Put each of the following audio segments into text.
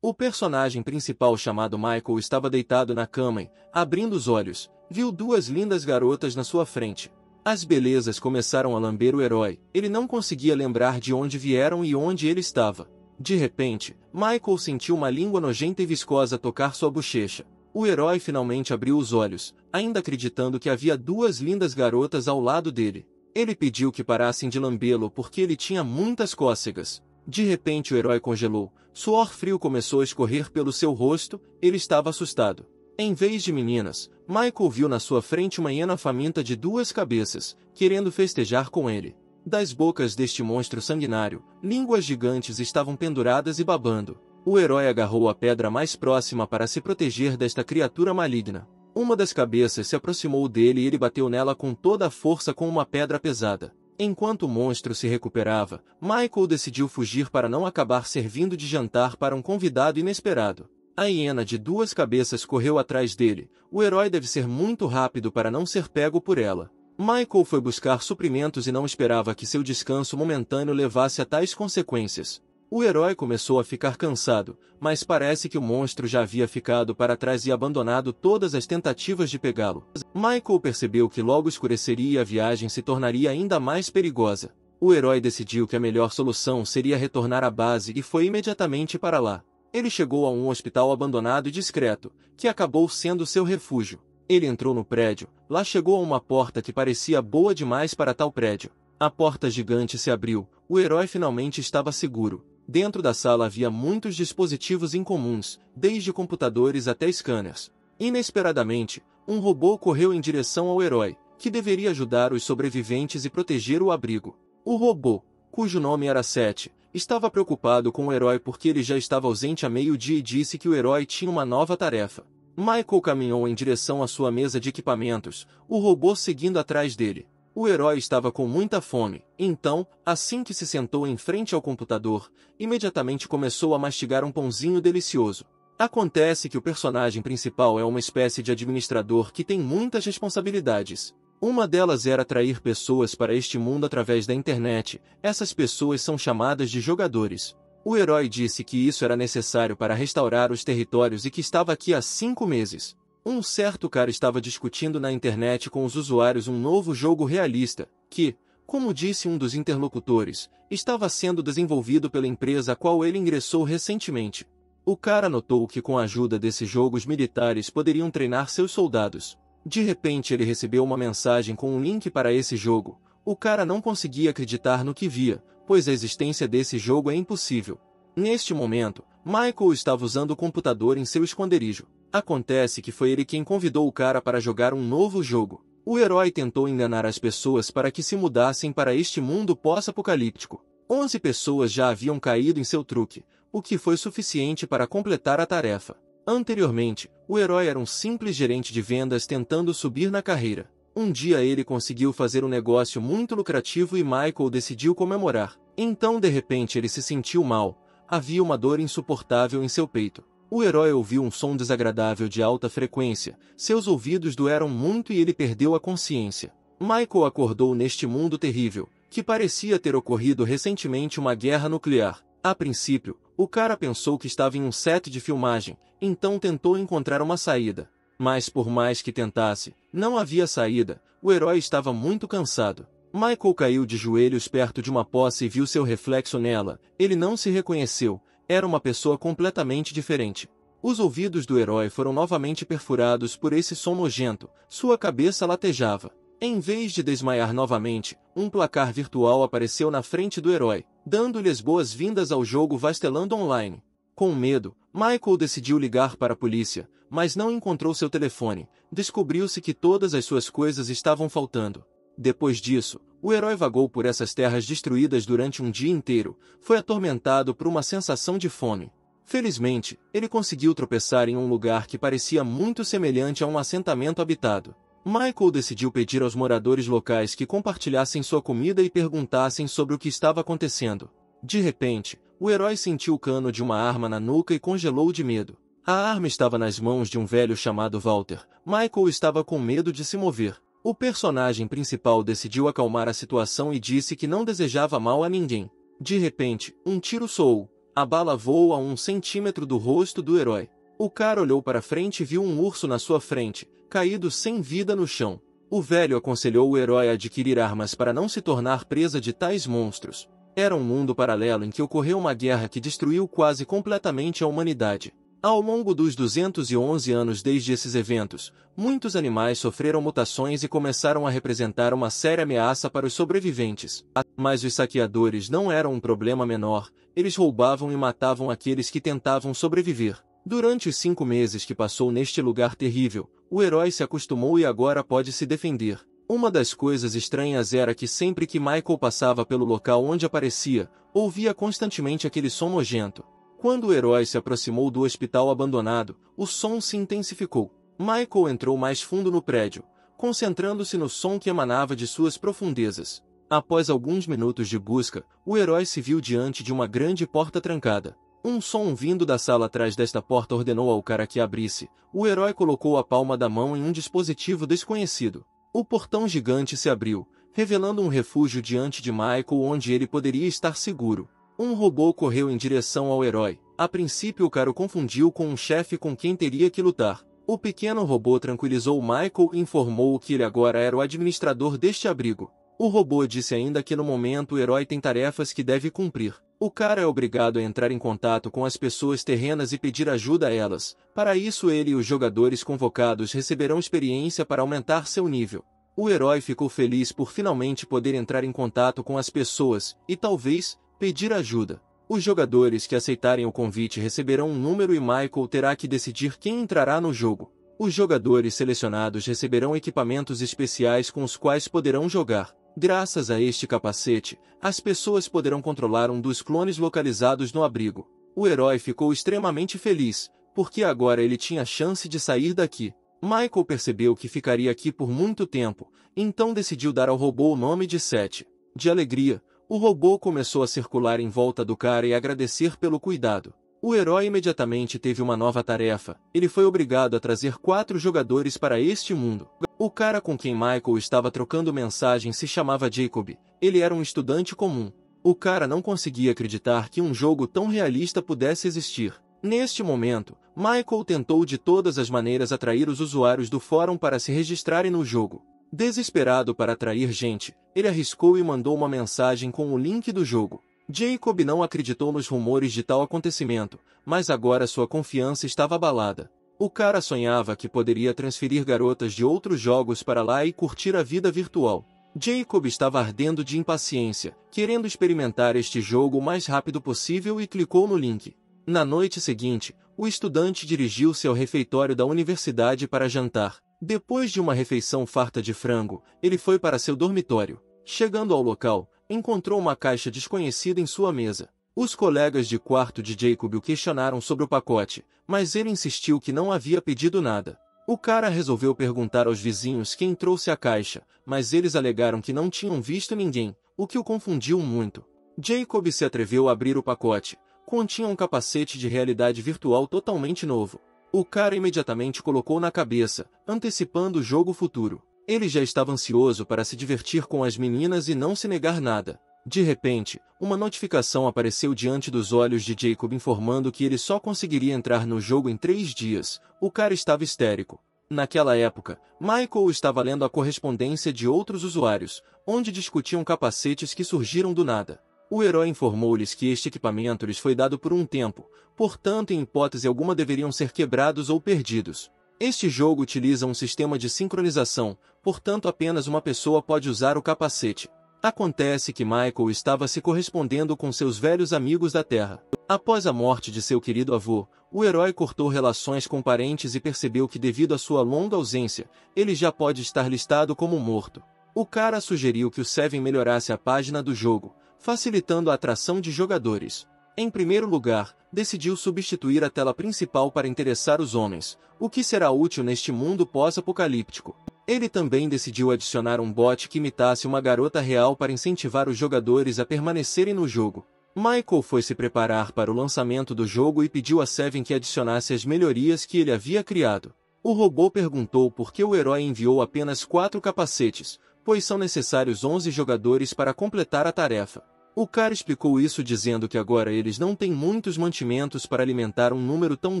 O personagem principal chamado Michael estava deitado na cama e, abrindo os olhos, viu duas lindas garotas na sua frente. As belezas começaram a lamber o herói, ele não conseguia lembrar de onde vieram e onde ele estava. De repente, Michael sentiu uma língua nojenta e viscosa tocar sua bochecha. O herói finalmente abriu os olhos, ainda acreditando que havia duas lindas garotas ao lado dele. Ele pediu que parassem de lambê-lo porque ele tinha muitas cócegas. De repente o herói congelou, suor frio começou a escorrer pelo seu rosto, ele estava assustado. Em vez de meninas, Michael viu na sua frente uma hiena faminta de duas cabeças, querendo festejar com ele. Das bocas deste monstro sanguinário, línguas gigantes estavam penduradas e babando. O herói agarrou a pedra mais próxima para se proteger desta criatura maligna. Uma das cabeças se aproximou dele e ele bateu nela com toda a força com uma pedra pesada. Enquanto o monstro se recuperava, Michael decidiu fugir para não acabar servindo de jantar para um convidado inesperado. A hiena de duas cabeças correu atrás dele. O herói deve ser muito rápido para não ser pego por ela. Michael foi buscar suprimentos e não esperava que seu descanso momentâneo levasse a tais consequências. O herói começou a ficar cansado, mas parece que o monstro já havia ficado para trás e abandonado todas as tentativas de pegá-lo. Michael percebeu que logo escureceria e a viagem se tornaria ainda mais perigosa. O herói decidiu que a melhor solução seria retornar à base e foi imediatamente para lá. Ele chegou a um hospital abandonado e discreto, que acabou sendo seu refúgio. Ele entrou no prédio, lá chegou a uma porta que parecia boa demais para tal prédio. A porta gigante se abriu, o herói finalmente estava seguro. Dentro da sala havia muitos dispositivos incomuns, desde computadores até scanners. Inesperadamente, um robô correu em direção ao herói, que deveria ajudar os sobreviventes e proteger o abrigo. O robô, cujo nome era Seth, estava preocupado com o herói porque ele já estava ausente há meio-dia e disse que o herói tinha uma nova tarefa. Michael caminhou em direção à sua mesa de equipamentos, o robô seguindo atrás dele. O herói estava com muita fome, então, assim que se sentou em frente ao computador, imediatamente começou a mastigar um pãozinho delicioso. Acontece que o personagem principal é uma espécie de administrador que tem muitas responsabilidades. Uma delas era atrair pessoas para este mundo através da internet. Essas pessoas são chamadas de jogadores. O herói disse que isso era necessário para restaurar os territórios e que estava aqui há 5 meses. Um certo cara estava discutindo na internet com os usuários um novo jogo realista, que, como disse um dos interlocutores, estava sendo desenvolvido pela empresa a qual ele ingressou recentemente. O cara notou que com a ajuda desse jogo os militares poderiam treinar seus soldados. De repente ele recebeu uma mensagem com um link para esse jogo. O cara não conseguia acreditar no que via, pois a existência desse jogo é impossível. Neste momento, Michael estava usando o computador em seu esconderijo. Acontece que foi ele quem convidou o cara para jogar um novo jogo. O herói tentou enganar as pessoas para que se mudassem para este mundo pós-apocalíptico. 11 pessoas já haviam caído em seu truque, o que foi suficiente para completar a tarefa. Anteriormente, o herói era um simples gerente de vendas tentando subir na carreira. Um dia ele conseguiu fazer um negócio muito lucrativo e Michael decidiu comemorar. Então de repente ele se sentiu mal. Havia uma dor insuportável em seu peito. O herói ouviu um som desagradável de alta frequência, seus ouvidos doeram muito e ele perdeu a consciência. Michael acordou neste mundo terrível, que parecia ter ocorrido recentemente uma guerra nuclear. A princípio, o cara pensou que estava em um set de filmagem, então tentou encontrar uma saída. Mas por mais que tentasse, não havia saída, o herói estava muito cansado. Michael caiu de joelhos perto de uma poça e viu seu reflexo nela, ele não se reconheceu. Era uma pessoa completamente diferente. Os ouvidos do herói foram novamente perfurados por esse som nojento, sua cabeça latejava. Em vez de desmaiar novamente, um placar virtual apareceu na frente do herói, dando-lhe as boas-vindas ao jogo Vasteland Online. Com medo, Michael decidiu ligar para a polícia, mas não encontrou seu telefone. Descobriu-se que todas as suas coisas estavam faltando. Depois disso, o herói vagou por essas terras destruídas durante um dia inteiro, foi atormentado por uma sensação de fome. Felizmente, ele conseguiu tropeçar em um lugar que parecia muito semelhante a um assentamento habitado. Michael decidiu pedir aos moradores locais que compartilhassem sua comida e perguntassem sobre o que estava acontecendo. De repente, o herói sentiu o cano de uma arma na nuca e congelou de medo. A arma estava nas mãos de um velho chamado Walter. Michael estava com medo de se mover. O personagem principal decidiu acalmar a situação e disse que não desejava mal a ninguém. De repente, um tiro soou. A bala voou a 1 centímetro do rosto do herói. O cara olhou para frente e viu um urso na sua frente, caído sem vida no chão. O velho aconselhou o herói a adquirir armas para não se tornar presa de tais monstros. Era um mundo paralelo em que ocorreu uma guerra que destruiu quase completamente a humanidade. Ao longo dos 211 anos desde esses eventos, muitos animais sofreram mutações e começaram a representar uma séria ameaça para os sobreviventes. Mas os saqueadores não eram um problema menor, eles roubavam e matavam aqueles que tentavam sobreviver. Durante os 5 meses que passou neste lugar terrível, o herói se acostumou e agora pode se defender. Uma das coisas estranhas era que sempre que Michael passava pelo local onde aparecia, ouvia constantemente aquele som nojento. Quando o herói se aproximou do hospital abandonado, o som se intensificou. Michael entrou mais fundo no prédio, concentrando-se no som que emanava de suas profundezas. Após alguns minutos de busca, o herói se viu diante de uma grande porta trancada. Um som vindo da sala atrás desta porta ordenou ao cara que abrisse. O herói colocou a palma da mão em um dispositivo desconhecido. O portão gigante se abriu, revelando um refúgio diante de Michael onde ele poderia estar seguro. Um robô correu em direção ao herói. A princípio o cara o confundiu com um chefe com quem teria que lutar. O pequeno robô tranquilizou Michael e informou que ele agora era o administrador deste abrigo. O robô disse ainda que no momento o herói tem tarefas que deve cumprir. O cara é obrigado a entrar em contato com as pessoas terrenas e pedir ajuda a elas. Para isso ele e os jogadores convocados receberão experiência para aumentar seu nível. O herói ficou feliz por finalmente poder entrar em contato com as pessoas, e talvez, pedir ajuda. Os jogadores que aceitarem o convite receberão um número e Michael terá que decidir quem entrará no jogo. Os jogadores selecionados receberão equipamentos especiais com os quais poderão jogar. Graças a este capacete, as pessoas poderão controlar um dos clones localizados no abrigo. O herói ficou extremamente feliz, porque agora ele tinha chance de sair daqui. Michael percebeu que ficaria aqui por muito tempo, então decidiu dar ao robô o nome de Seth. De alegria, o robô começou a circular em volta do cara e agradecer pelo cuidado. O herói imediatamente teve uma nova tarefa. Ele foi obrigado a trazer 4 jogadores para este mundo. O cara com quem Michael estava trocando mensagem se chamava Jacob. Ele era um estudante comum. O cara não conseguia acreditar que um jogo tão realista pudesse existir. Neste momento, Michael tentou de todas as maneiras atrair os usuários do fórum para se registrarem no jogo. Desesperado para atrair gente, ele arriscou e mandou uma mensagem com o link do jogo. Jacob não acreditou nos rumores de tal acontecimento, mas agora sua confiança estava abalada. O cara sonhava que poderia transferir garotas de outros jogos para lá e curtir a vida virtual. Jacob estava ardendo de impaciência, querendo experimentar este jogo o mais rápido possível e clicou no link. Na noite seguinte, o estudante dirigiu-se ao refeitório da universidade para jantar. Depois de uma refeição farta de frango, ele foi para seu dormitório. Chegando ao local, encontrou uma caixa desconhecida em sua mesa. Os colegas de quarto de Jacob o questionaram sobre o pacote, mas ele insistiu que não havia pedido nada. O cara resolveu perguntar aos vizinhos quem trouxe a caixa, mas eles alegaram que não tinham visto ninguém, o que o confundiu muito. Jacob se atreveu a abrir o pacote. Continha um capacete de realidade virtual totalmente novo. O cara imediatamente colocou na cabeça, antecipando o jogo futuro. Ele já estava ansioso para se divertir com as meninas e não se negar nada. De repente, uma notificação apareceu diante dos olhos de Jacob informando que ele só conseguiria entrar no jogo em 3 dias. O cara estava histérico. Naquela época, Michael estava lendo a correspondência de outros usuários, onde discutiam capacetes que surgiram do nada. O herói informou-lhes que este equipamento lhes foi dado por um tempo, portanto em hipótese alguma deveriam ser quebrados ou perdidos. Este jogo utiliza um sistema de sincronização, portanto apenas uma pessoa pode usar o capacete. Acontece que Michael estava se correspondendo com seus velhos amigos da Terra. Após a morte de seu querido avô, o herói cortou relações com parentes e percebeu que devido à sua longa ausência, ele já pode estar listado como morto. O cara sugeriu que o Seven melhorasse a página do jogo, facilitando a atração de jogadores. Em primeiro lugar, decidiu substituir a tela principal para interessar os homens, o que será útil neste mundo pós-apocalíptico. Ele também decidiu adicionar um bot que imitasse uma garota real para incentivar os jogadores a permanecerem no jogo. Michael foi se preparar para o lançamento do jogo e pediu a Seven que adicionasse as melhorias que ele havia criado. O robô perguntou por que o herói enviou apenas 4 capacetes, pois são necessários 11 jogadores para completar a tarefa. O cara explicou isso dizendo que agora eles não têm muitos mantimentos para alimentar um número tão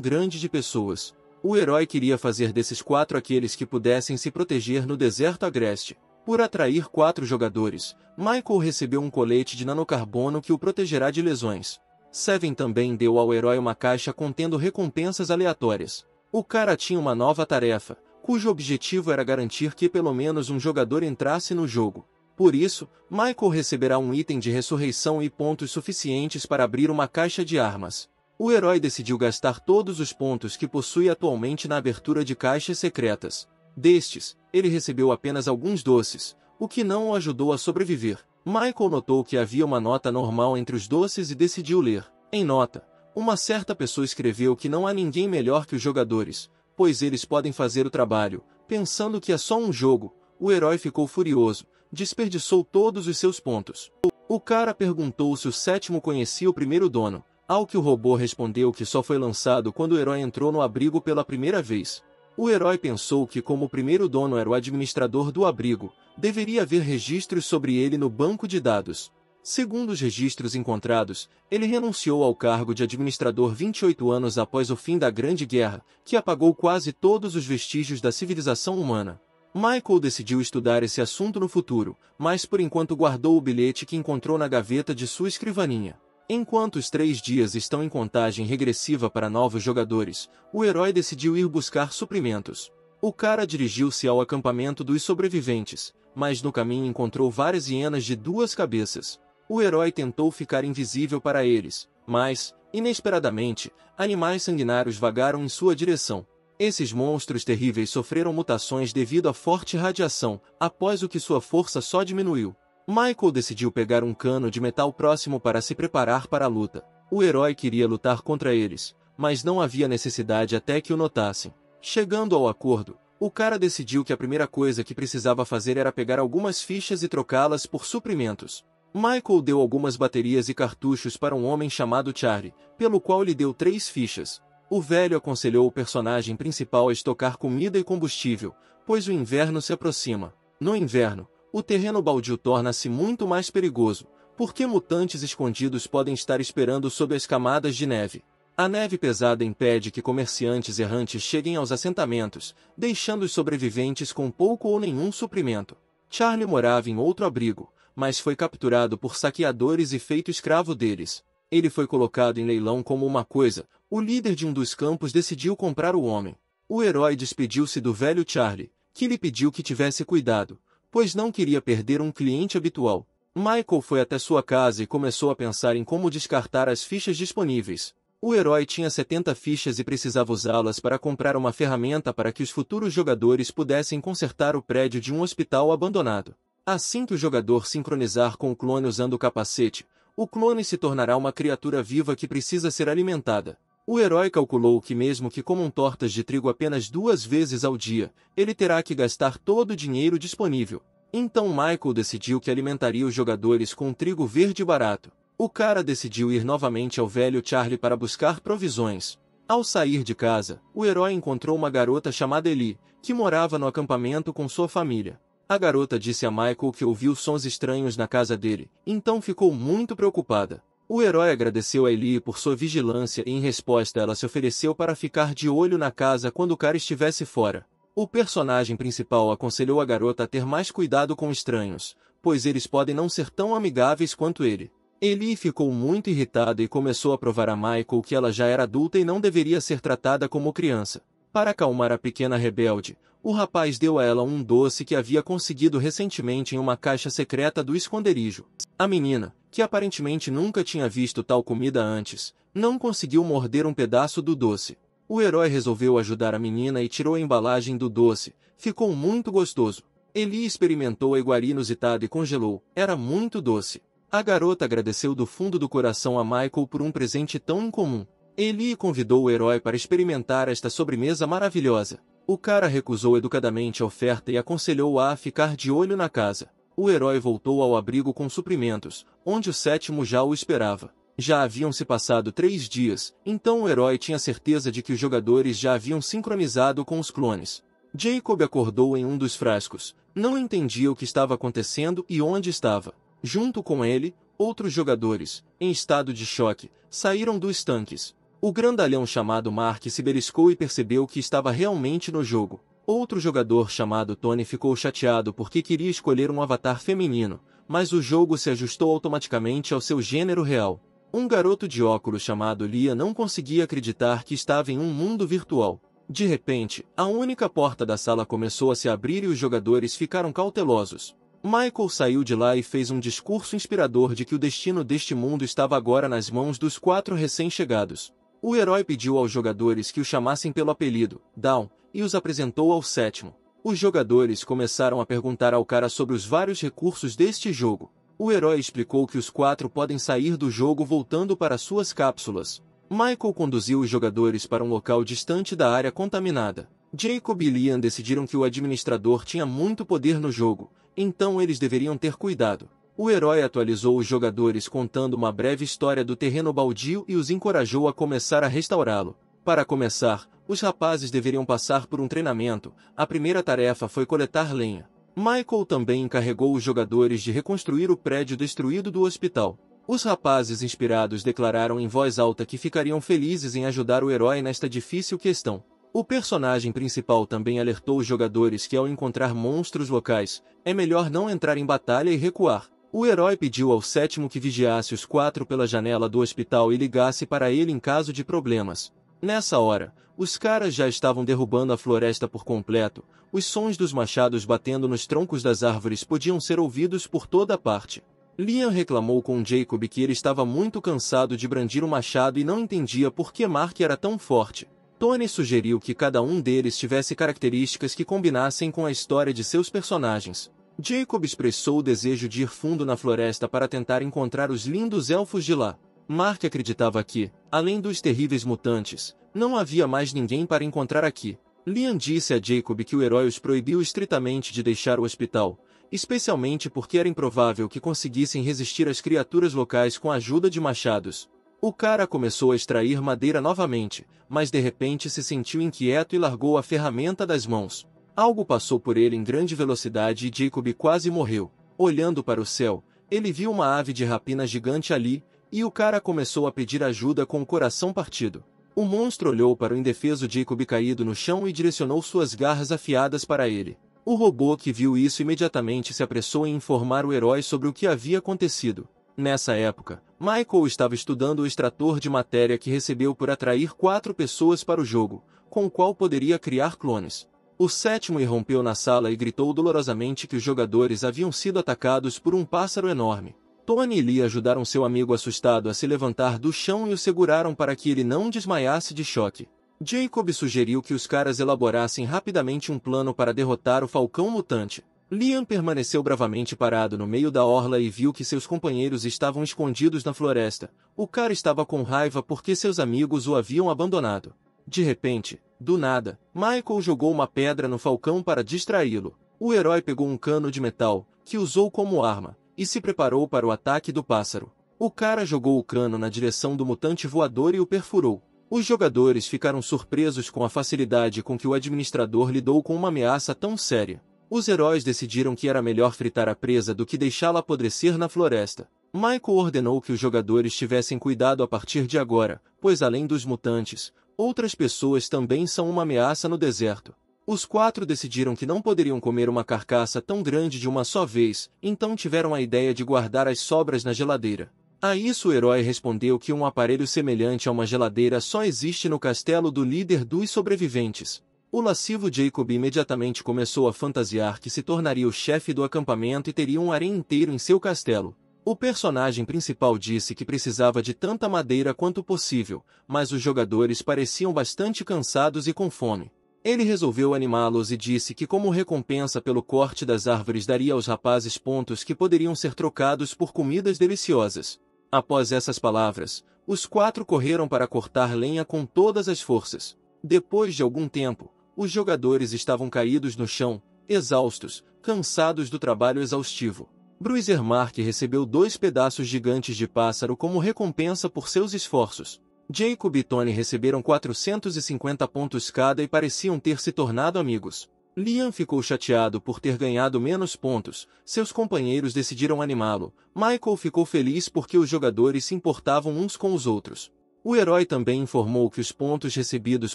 grande de pessoas. O herói queria fazer desses 4 aqueles que pudessem se proteger no deserto agreste. Por atrair 4 jogadores, Michael recebeu um colete de nanocarbono que o protegerá de lesões. Seven também deu ao herói uma caixa contendo recompensas aleatórias. O cara tinha uma nova tarefa, cujo objetivo era garantir que pelo menos um jogador entrasse no jogo. Por isso, Michael receberá um item de ressurreição e pontos suficientes para abrir uma caixa de armas. O herói decidiu gastar todos os pontos que possui atualmente na abertura de caixas secretas. Destes, ele recebeu apenas alguns doces, o que não o ajudou a sobreviver. Michael notou que havia uma nota normal entre os doces e decidiu ler. Em nota, uma certa pessoa escreveu que não há ninguém melhor que os jogadores, pois eles podem fazer o trabalho. Pensando que é só um jogo, o herói ficou furioso, desperdiçou todos os seus pontos. O cara perguntou se o 7º conhecia o primeiro dono, ao que o robô respondeu que só foi lançado quando o herói entrou no abrigo pela primeira vez. O herói pensou que como o primeiro dono era o administrador do abrigo, deveria haver registros sobre ele no banco de dados. Segundo os registros encontrados, ele renunciou ao cargo de administrador 28 anos após o fim da Grande Guerra, que apagou quase todos os vestígios da civilização humana. Michael decidiu estudar esse assunto no futuro, mas por enquanto guardou o bilhete que encontrou na gaveta de sua escrivaninha. Enquanto os 3 dias estão em contagem regressiva para novos jogadores, o herói decidiu ir buscar suprimentos. O cara dirigiu-se ao acampamento dos sobreviventes, mas no caminho encontrou várias hienas de 2 cabeças. O herói tentou ficar invisível para eles, mas, inesperadamente, animais sanguinários vagaram em sua direção. Esses monstros terríveis sofreram mutações devido à forte radiação, após o que sua força só diminuiu. Michael decidiu pegar um cano de metal próximo para se preparar para a luta. O herói queria lutar contra eles, mas não havia necessidade até que o notassem. Chegando ao acordo, o cara decidiu que a primeira coisa que precisava fazer era pegar algumas fichas e trocá-las por suprimentos. Michael deu algumas baterias e cartuchos para um homem chamado Charlie, pelo qual lhe deu 3 fichas. O velho aconselhou o personagem principal a estocar comida e combustível, pois o inverno se aproxima. No inverno, o terreno baldio torna-se muito mais perigoso, porque mutantes escondidos podem estar esperando sob as camadas de neve. A neve pesada impede que comerciantes errantes cheguem aos assentamentos, deixando os sobreviventes com pouco ou nenhum suprimento. Charlie morava em outro abrigo, mas foi capturado por saqueadores e feito escravo deles. Ele foi colocado em leilão como uma coisa. O líder de um dos campos decidiu comprar o homem. O herói despediu-se do velho Charlie, que lhe pediu que tivesse cuidado, pois não queria perder um cliente habitual. Michael foi até sua casa e começou a pensar em como descartar as fichas disponíveis. O herói tinha 70 fichas e precisava usá-las para comprar uma ferramenta para que os futuros jogadores pudessem consertar o prédio de um hospital abandonado. Assim que o jogador sincronizar com o clone usando o capacete, o clone se tornará uma criatura viva que precisa ser alimentada. O herói calculou que mesmo que comam tortas de trigo apenas 2 vezes ao dia, ele terá que gastar todo o dinheiro disponível. Então Michael decidiu que alimentaria os jogadores com trigo verde barato. O cara decidiu ir novamente ao velho Charlie para buscar provisões. Ao sair de casa, o herói encontrou uma garota chamada Ellie, que morava no acampamento com sua família. A garota disse a Michael que ouviu sons estranhos na casa dele, então ficou muito preocupada. O herói agradeceu a Ellie por sua vigilância e em resposta ela se ofereceu para ficar de olho na casa quando o cara estivesse fora. O personagem principal aconselhou a garota a ter mais cuidado com estranhos, pois eles podem não ser tão amigáveis quanto ele. Ellie ficou muito irritada e começou a provar a Michael que ela já era adulta e não deveria ser tratada como criança. Para acalmar a pequena rebelde, o rapaz deu a ela um doce que havia conseguido recentemente em uma caixa secreta do esconderijo. A menina, que aparentemente nunca tinha visto tal comida antes, não conseguiu morder um pedaço do doce. O herói resolveu ajudar a menina e tirou a embalagem do doce. Ficou muito gostoso. Ellie experimentou a iguaria inusitada e congelou. Era muito doce. A garota agradeceu do fundo do coração a Michael por um presente tão incomum. Ellie convidou o herói para experimentar esta sobremesa maravilhosa. O cara recusou educadamente a oferta e aconselhou-a a ficar de olho na casa. O herói voltou ao abrigo com suprimentos, onde o 7º já o esperava. Já haviam se passado 3 dias, então o herói tinha certeza de que os jogadores já haviam sincronizado com os clones. Jacob acordou em um dos frascos, não entendia o que estava acontecendo e onde estava. Junto com ele, Outros jogadores, em estado de choque, saíram dos tanques. O grandalhão chamado Mark se beliscou e percebeu que estava realmente no jogo. Outro jogador chamado Tony ficou chateado porque queria escolher um avatar feminino, mas o jogo se ajustou automaticamente ao seu gênero real. Um garoto de óculos chamado Liam não conseguia acreditar que estava em um mundo virtual. De repente, a única porta da sala começou a se abrir e os jogadores ficaram cautelosos. Michael saiu de lá e fez um discurso inspirador de que o destino deste mundo estava agora nas mãos dos 4 recém-chegados. O herói pediu aos jogadores que o chamassem pelo apelido, Dawn, e os apresentou ao 7º. Os jogadores começaram a perguntar ao cara sobre os vários recursos deste jogo. O herói explicou que os 4 podem sair do jogo voltando para suas cápsulas. Michael conduziu os jogadores para um local distante da área contaminada. Jacob e Liam decidiram que o administrador tinha muito poder no jogo, então eles deveriam ter cuidado. O herói atualizou os jogadores contando uma breve história do terreno baldio e os encorajou a começar a restaurá-lo. Para começar, os rapazes deveriam passar por um treinamento. A primeira tarefa foi coletar lenha. Michael também encarregou os jogadores de reconstruir o prédio destruído do hospital. Os rapazes inspirados declararam em voz alta que ficariam felizes em ajudar o herói nesta difícil questão. O personagem principal também alertou os jogadores que ao encontrar monstros locais, é melhor não entrar em batalha e recuar. O herói pediu ao 7º que vigiasse os 4 pela janela do hospital e ligasse para ele em caso de problemas. Nessa hora, os caras já estavam derrubando a floresta por completo. Os sons dos machados batendo nos troncos das árvores podiam ser ouvidos por toda parte. Liam reclamou com Jacob que ele estava muito cansado de brandir o machado e não entendia por que Mark era tão forte. Tony sugeriu que cada um deles tivesse características que combinassem com a história de seus personagens. Jacob expressou o desejo de ir fundo na floresta para tentar encontrar os lindos elfos de lá. Mark acreditava que, além dos terríveis mutantes, não havia mais ninguém para encontrar aqui. Liam disse a Jacob que o herói os proibiu estritamente de deixar o hospital, especialmente porque era improvável que conseguissem resistir às criaturas locais com a ajuda de machados. O cara começou a extrair madeira novamente, mas de repente se sentiu inquieto e largou a ferramenta das mãos. Algo passou por ele em grande velocidade e Jacob quase morreu. Olhando para o céu, ele viu uma ave de rapina gigante ali, e o cara começou a pedir ajuda com o coração partido. O monstro olhou para o indefeso Jacob caído no chão e direcionou suas garras afiadas para ele. O robô que viu isso imediatamente se apressou em informar o herói sobre o que havia acontecido. Nessa época, Michael estava estudando o extrator de matéria que recebeu por atrair 4 pessoas para o jogo, com o qual poderia criar clones. O 7º irrompeu na sala e gritou dolorosamente que os jogadores haviam sido atacados por um pássaro enorme. Tony e Lee ajudaram seu amigo assustado a se levantar do chão e o seguraram para que ele não desmaiasse de choque. Jacob sugeriu que os caras elaborassem rapidamente um plano para derrotar o falcão mutante. Liam permaneceu bravamente parado no meio da orla e viu que seus companheiros estavam escondidos na floresta. O cara estava com raiva porque seus amigos o haviam abandonado. De repente, do nada, Michael jogou uma pedra no falcão para distraí-lo. O herói pegou um cano de metal, que usou como arma, e se preparou para o ataque do pássaro. O cara jogou o cano na direção do mutante voador e o perfurou. Os jogadores ficaram surpresos com a facilidade com que o administrador lidou com uma ameaça tão séria. Os heróis decidiram que era melhor fritar a presa do que deixá-la apodrecer na floresta. Michael ordenou que os jogadores tivessem cuidado a partir de agora, pois além dos mutantes, outras pessoas também são uma ameaça no deserto. Os 4 decidiram que não poderiam comer uma carcaça tão grande de uma só vez, então tiveram a ideia de guardar as sobras na geladeira. A isso o herói respondeu que um aparelho semelhante a uma geladeira só existe no castelo do líder dos sobreviventes. O lascivo Jacob imediatamente começou a fantasiar que se tornaria o chefe do acampamento e teria um harém inteiro em seu castelo. O personagem principal disse que precisava de tanta madeira quanto possível, mas os jogadores pareciam bastante cansados e com fome. Ele resolveu animá-los e disse que como recompensa pelo corte das árvores daria aos rapazes pontos que poderiam ser trocados por comidas deliciosas. Após essas palavras, os 4 correram para cortar lenha com todas as forças. Depois de algum tempo, os jogadores estavam caídos no chão, exaustos, cansados do trabalho exaustivo. Bruiser Mark recebeu 2 pedaços gigantes de pássaro como recompensa por seus esforços. Jacob e Tony receberam 450 pontos cada e pareciam ter se tornado amigos. Liam ficou chateado por ter ganhado menos pontos, seus companheiros decidiram animá-lo. Michael ficou feliz porque os jogadores se importavam uns com os outros. O herói também informou que os pontos recebidos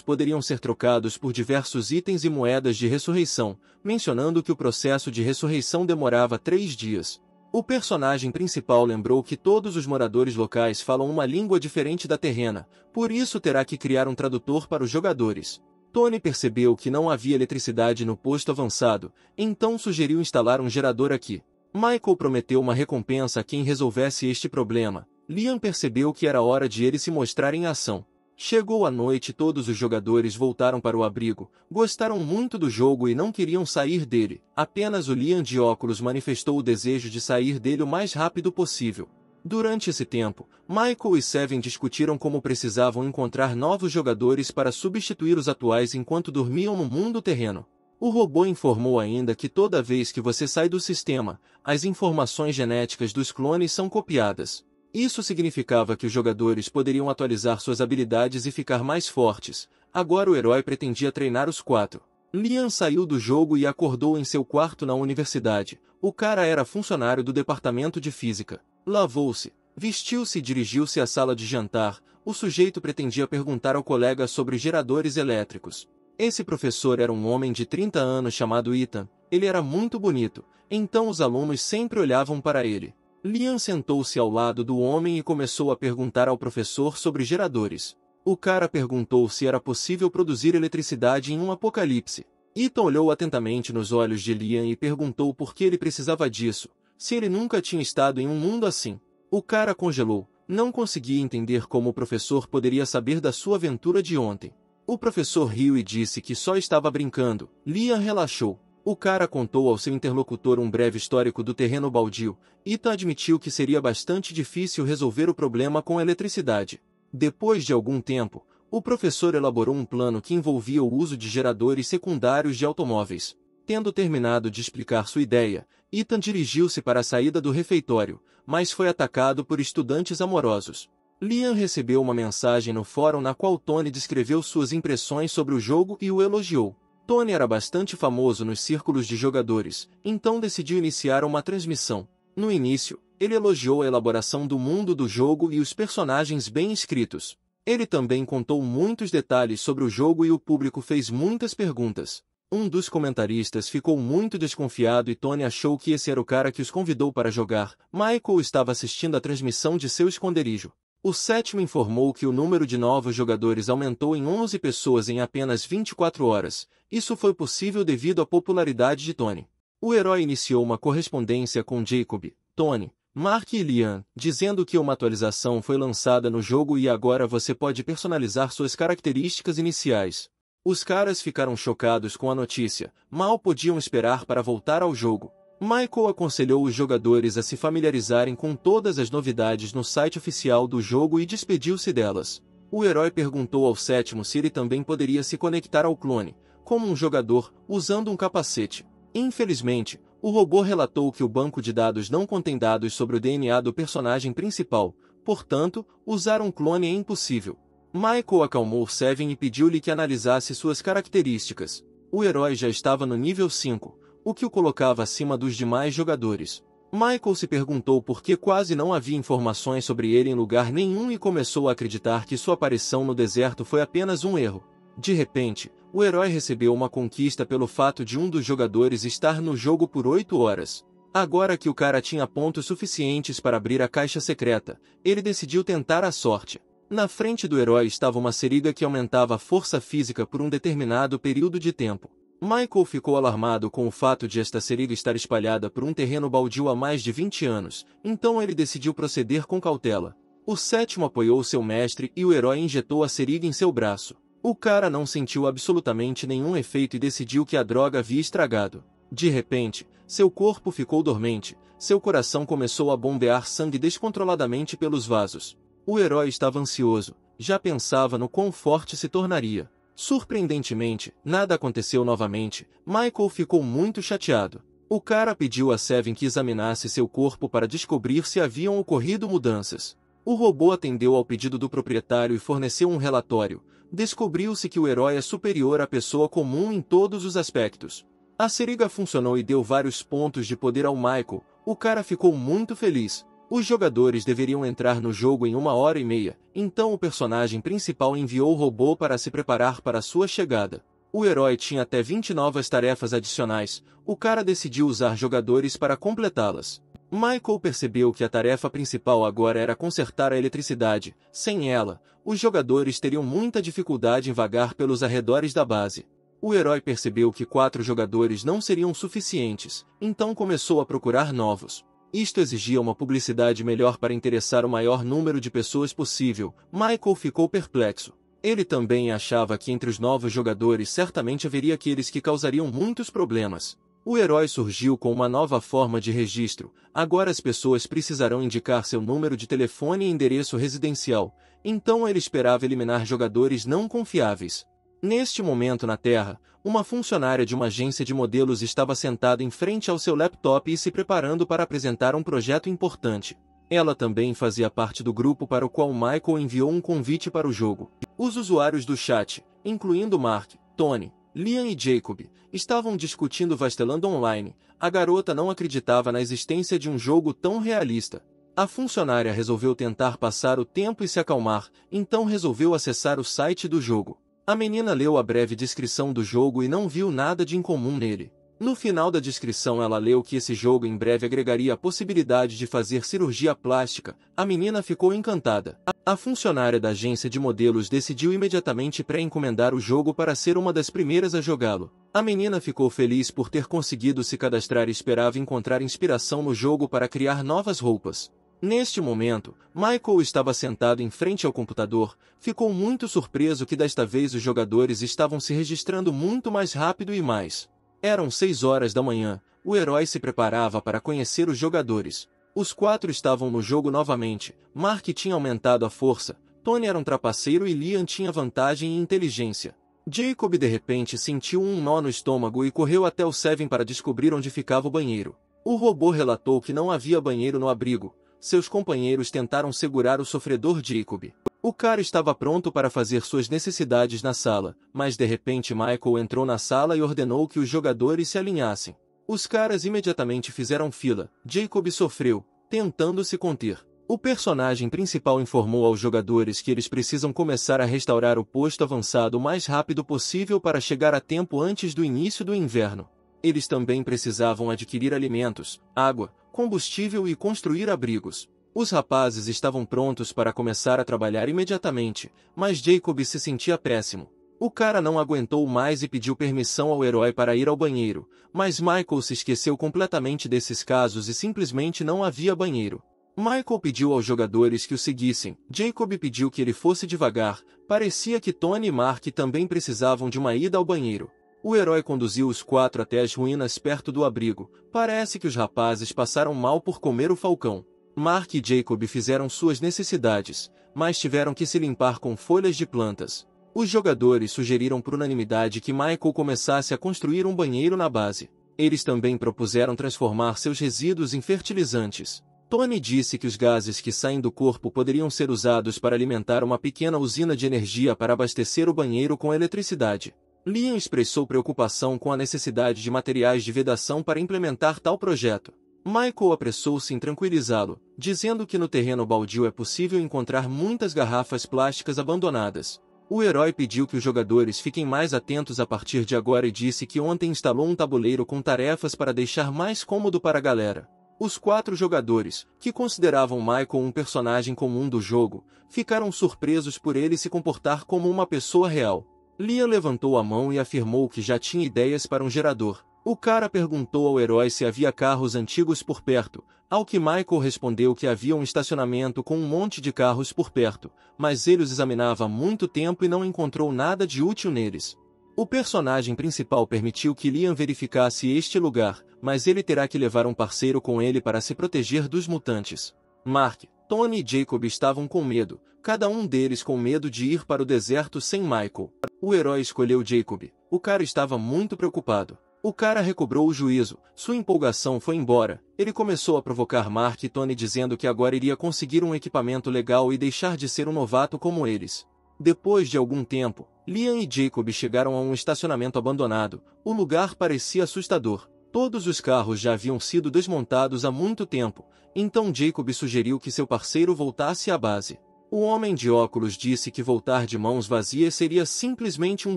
poderiam ser trocados por diversos itens e moedas de ressurreição, mencionando que o processo de ressurreição demorava 3 dias. O personagem principal lembrou que todos os moradores locais falam uma língua diferente da terrena, por isso terá que criar um tradutor para os jogadores. Tony percebeu que não havia eletricidade no posto avançado, então sugeriu instalar um gerador aqui. Michael prometeu uma recompensa a quem resolvesse este problema. Liam percebeu que era hora de ele se mostrar em ação. Chegou a noite e todos os jogadores voltaram para o abrigo, gostaram muito do jogo e não queriam sair dele. Apenas o Liam de óculos manifestou o desejo de sair dele o mais rápido possível. Durante esse tempo, Michael e Seven discutiram como precisavam encontrar novos jogadores para substituir os atuais enquanto dormiam no mundo terreno. O robô informou ainda que toda vez que você sai do sistema, as informações genéticas dos clones são copiadas. Isso significava que os jogadores poderiam atualizar suas habilidades e ficar mais fortes. Agora o herói pretendia treinar os 4. Liam saiu do jogo e acordou em seu quarto na universidade. O cara era funcionário do departamento de física. Lavou-se, vestiu-se e dirigiu-se à sala de jantar. O sujeito pretendia perguntar ao colega sobre geradores elétricos. Esse professor era um homem de 30 anos chamado Ethan. Ele era muito bonito, então os alunos sempre olhavam para ele. Liam sentou-se ao lado do homem e começou a perguntar ao professor sobre geradores. O cara perguntou se era possível produzir eletricidade em um apocalipse. Ethan olhou atentamente nos olhos de Liam e perguntou por que ele precisava disso, se ele nunca tinha estado em um mundo assim. O cara congelou, não conseguia entender como o professor poderia saber da sua aventura de ontem. O professor riu e disse que só estava brincando. Liam relaxou. O cara contou ao seu interlocutor um breve histórico do terreno baldio. Ethan admitiu que seria bastante difícil resolver o problema com a eletricidade. Depois de algum tempo, o professor elaborou um plano que envolvia o uso de geradores secundários de automóveis. Tendo terminado de explicar sua ideia, Ethan dirigiu-se para a saída do refeitório, mas foi atacado por estudantes amorosos. Liam recebeu uma mensagem no fórum na qual Tony descreveu suas impressões sobre o jogo e o elogiou. Tony era bastante famoso nos círculos de jogadores, então decidiu iniciar uma transmissão. No início, ele elogiou a elaboração do mundo do jogo e os personagens bem escritos. Ele também contou muitos detalhes sobre o jogo e o público fez muitas perguntas. Um dos comentaristas ficou muito desconfiado e Tony achou que esse era o cara que os convidou para jogar. Michael estava assistindo a transmissão de seu esconderijo. O sétimo informou que o número de novos jogadores aumentou em 11 pessoas em apenas 24 horas. Isso foi possível devido à popularidade de Tony. O herói iniciou uma correspondência com Jacob, Tony, Mark e Liam, dizendo que uma atualização foi lançada no jogo e agora você pode personalizar suas características iniciais. Os caras ficaram chocados com a notícia, mal podiam esperar para voltar ao jogo. Michael aconselhou os jogadores a se familiarizarem com todas as novidades no site oficial do jogo e despediu-se delas. O herói perguntou ao sétimo se ele também poderia se conectar ao clone, como um jogador, usando um capacete. Infelizmente, o robô relatou que o banco de dados não contém dados sobre o DNA do personagem principal, portanto, usar um clone é impossível. Michael acalmou Seven e pediu-lhe que analisasse suas características. O herói já estava no nível 5. O que o colocava acima dos demais jogadores. Michael se perguntou por que quase não havia informações sobre ele em lugar nenhum e começou a acreditar que sua aparição no deserto foi apenas um erro. De repente, o herói recebeu uma conquista pelo fato de um dos jogadores estar no jogo por 8 horas. Agora que o cara tinha pontos suficientes para abrir a caixa secreta, ele decidiu tentar a sorte. Na frente do herói estava uma seringa que aumentava a força física por um determinado período de tempo. Michael ficou alarmado com o fato de esta seringa estar espalhada por um terreno baldio há mais de 20 anos, então ele decidiu proceder com cautela. O sétimo apoiou seu mestre e o herói injetou a seringa em seu braço. O cara não sentiu absolutamente nenhum efeito e decidiu que a droga havia estragado. De repente, seu corpo ficou dormente, seu coração começou a bombear sangue descontroladamente pelos vasos. O herói estava ansioso, já pensava no quão forte se tornaria. Surpreendentemente, nada aconteceu novamente. Michael ficou muito chateado. O cara pediu a Seven que examinasse seu corpo para descobrir se haviam ocorrido mudanças. O robô atendeu ao pedido do proprietário e forneceu um relatório. Descobriu-se que o herói é superior à pessoa comum em todos os aspectos. A seringa funcionou e deu vários pontos de poder ao Michael. O cara ficou muito feliz. Os jogadores deveriam entrar no jogo em 1h30, então o personagem principal enviou o robô para se preparar para sua chegada. O herói tinha até 20 novas tarefas adicionais. O cara decidiu usar jogadores para completá-las. Michael percebeu que a tarefa principal agora era consertar a eletricidade. Sem ela, os jogadores teriam muita dificuldade em vagar pelos arredores da base. O herói percebeu que 4 jogadores não seriam suficientes, então começou a procurar novos. Isto exigia uma publicidade melhor para interessar o maior número de pessoas possível. Michael ficou perplexo. Ele também achava que entre os novos jogadores certamente haveria aqueles que causariam muitos problemas. O herói surgiu com uma nova forma de registro. Agora as pessoas precisarão indicar seu número de telefone e endereço residencial. Então ele esperava eliminar jogadores não confiáveis. Neste momento na Terra, uma funcionária de uma agência de modelos estava sentada em frente ao seu laptop e se preparando para apresentar um projeto importante. Ela também fazia parte do grupo para o qual Michael enviou um convite para o jogo. Os usuários do chat, incluindo Mark, Tony, Liam e Jacob, estavam discutindo Vasteland Online. A garota não acreditava na existência de um jogo tão realista. A funcionária resolveu tentar passar o tempo e se acalmar, então resolveu acessar o site do jogo. A menina leu a breve descrição do jogo e não viu nada de incomum nele. No final da descrição ela leu que esse jogo em breve agregaria a possibilidade de fazer cirurgia plástica. A menina ficou encantada. A funcionária da agência de modelos decidiu imediatamente pré-encomendar o jogo para ser uma das primeiras a jogá-lo. A menina ficou feliz por ter conseguido se cadastrar e esperava encontrar inspiração no jogo para criar novas roupas. Neste momento, Michael estava sentado em frente ao computador. Ficou muito surpreso que desta vez os jogadores estavam se registrando muito mais rápido e mais. Eram 6 horas da manhã. O herói se preparava para conhecer os jogadores. Os 4 estavam no jogo novamente. Mark tinha aumentado a força, Tony era um trapaceiro e Liam tinha vantagem em inteligência. Jacob de repente sentiu um nó no estômago e correu até o Seven para descobrir onde ficava o banheiro. O robô relatou que não havia banheiro no abrigo. Seus companheiros tentaram segurar o sofredor Jacob. O cara estava pronto para fazer suas necessidades na sala, mas de repente Michael entrou na sala e ordenou que os jogadores se alinhassem. Os caras imediatamente fizeram fila. Jacob sofreu, tentando se conter. O personagem principal informou aos jogadores que eles precisam começar a restaurar o posto avançado o mais rápido possível para chegar a tempo antes do início do inverno. Eles também precisavam adquirir alimentos, água, combustível e construir abrigos. Os rapazes estavam prontos para começar a trabalhar imediatamente, mas Jacob se sentia péssimo. O cara não aguentou mais e pediu permissão ao herói para ir ao banheiro, mas Michael se esqueceu completamente desses casos e simplesmente não havia banheiro. Michael pediu aos jogadores que o seguissem. Jacob pediu que ele fosse devagar. Parecia que Tony e Mark também precisavam de uma ida ao banheiro. O herói conduziu os 4 até as ruínas perto do abrigo. Parece que os rapazes passaram mal por comer o falcão. Mark e Jacob fizeram suas necessidades, mas tiveram que se limpar com folhas de plantas. Os jogadores sugeriram por unanimidade que Michael começasse a construir um banheiro na base. Eles também propuseram transformar seus resíduos em fertilizantes. Tony disse que os gases que saem do corpo poderiam ser usados para alimentar uma pequena usina de energia para abastecer o banheiro com eletricidade. Liam expressou preocupação com a necessidade de materiais de vedação para implementar tal projeto. Michael apressou-se em tranquilizá-lo, dizendo que no terreno baldio é possível encontrar muitas garrafas plásticas abandonadas. O herói pediu que os jogadores fiquem mais atentos a partir de agora e disse que ontem instalou um tabuleiro com tarefas para deixar mais cômodo para a galera. Os 4 jogadores, que consideravam Michael um personagem comum do jogo, ficaram surpresos por ele se comportar como uma pessoa real. Liam levantou a mão e afirmou que já tinha ideias para um gerador. O cara perguntou ao herói se havia carros antigos por perto, ao que Michael respondeu que havia um estacionamento com um monte de carros por perto, mas ele os examinava há muito tempo e não encontrou nada de útil neles. O personagem principal permitiu que Liam verificasse este lugar, mas ele terá que levar um parceiro com ele para se proteger dos mutantes. Mark, Tony e Jacob estavam com medo, cada um deles com medo de ir para o deserto sem Michael. O herói escolheu Jacob. O cara estava muito preocupado. O cara recobrou o juízo, sua empolgação foi embora. Ele começou a provocar Mark e Tony dizendo que agora iria conseguir um equipamento legal e deixar de ser um novato como eles. Depois de algum tempo, Liam e Jacob chegaram a um estacionamento abandonado. O lugar parecia assustador. Todos os carros já haviam sido desmontados há muito tempo, então Jacob sugeriu que seu parceiro voltasse à base. O homem de óculos disse que voltar de mãos vazias seria simplesmente um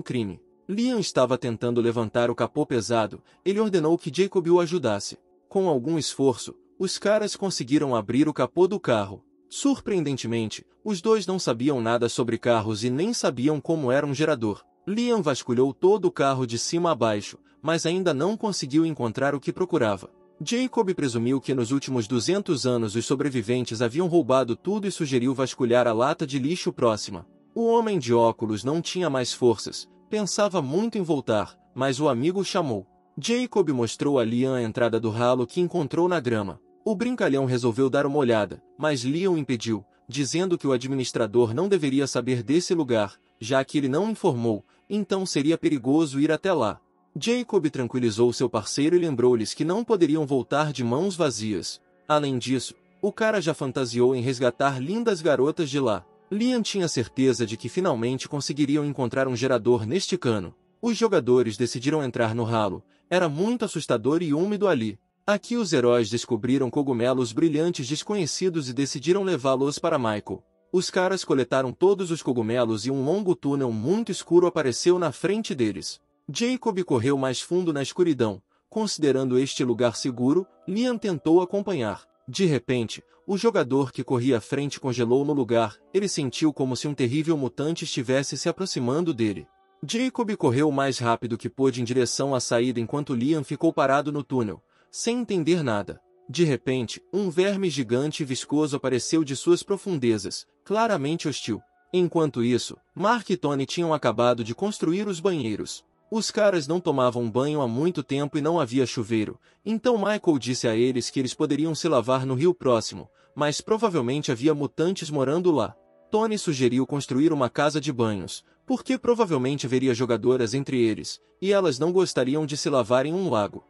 crime. Liam estava tentando levantar o capô pesado, ele ordenou que Jacob o ajudasse. Com algum esforço, os caras conseguiram abrir o capô do carro. Surpreendentemente, os dois não sabiam nada sobre carros e nem sabiam como era um gerador. Liam vasculhou todo o carro de cima a baixo, mas ainda não conseguiu encontrar o que procurava. Jacob presumiu que nos últimos 200 anos os sobreviventes haviam roubado tudo e sugeriu vasculhar a lata de lixo próxima. O homem de óculos não tinha mais forças, pensava muito em voltar, mas o amigo o chamou. Jacob mostrou a Liam a entrada do ralo que encontrou na grama. O brincalhão resolveu dar uma olhada, mas Liam o impediu, dizendo que o administrador não deveria saber desse lugar, já que ele não informou, então seria perigoso ir até lá. Jacob tranquilizou seu parceiro e lembrou-lhes que não poderiam voltar de mãos vazias. Além disso, o cara já fantasiou em resgatar lindas garotas de lá. Liam tinha certeza de que finalmente conseguiriam encontrar um gerador neste cano. Os jogadores decidiram entrar no ralo. Era muito assustador e úmido ali. Aqui os heróis descobriram cogumelos brilhantes desconhecidos e decidiram levá-los para Michael. Os caras coletaram todos os cogumelos e um longo túnel muito escuro apareceu na frente deles. Jacob correu mais fundo na escuridão. Considerando este lugar seguro, Liam tentou acompanhar. De repente, o jogador que corria à frente congelou no lugar. Ele sentiu como se um terrível mutante estivesse se aproximando dele. Jacob correu o mais rápido que pôde em direção à saída enquanto Liam ficou parado no túnel, sem entender nada. De repente, um verme gigante e viscoso apareceu de suas profundezas, claramente hostil. Enquanto isso, Mark e Tony tinham acabado de construir os banheiros. Os caras não tomavam banho há muito tempo e não havia chuveiro, então Michael disse a eles que eles poderiam se lavar no rio próximo, mas provavelmente havia mutantes morando lá. Tony sugeriu construir uma casa de banhos, porque provavelmente haveria jogadoras entre eles, e elas não gostariam de se lavar em um lago.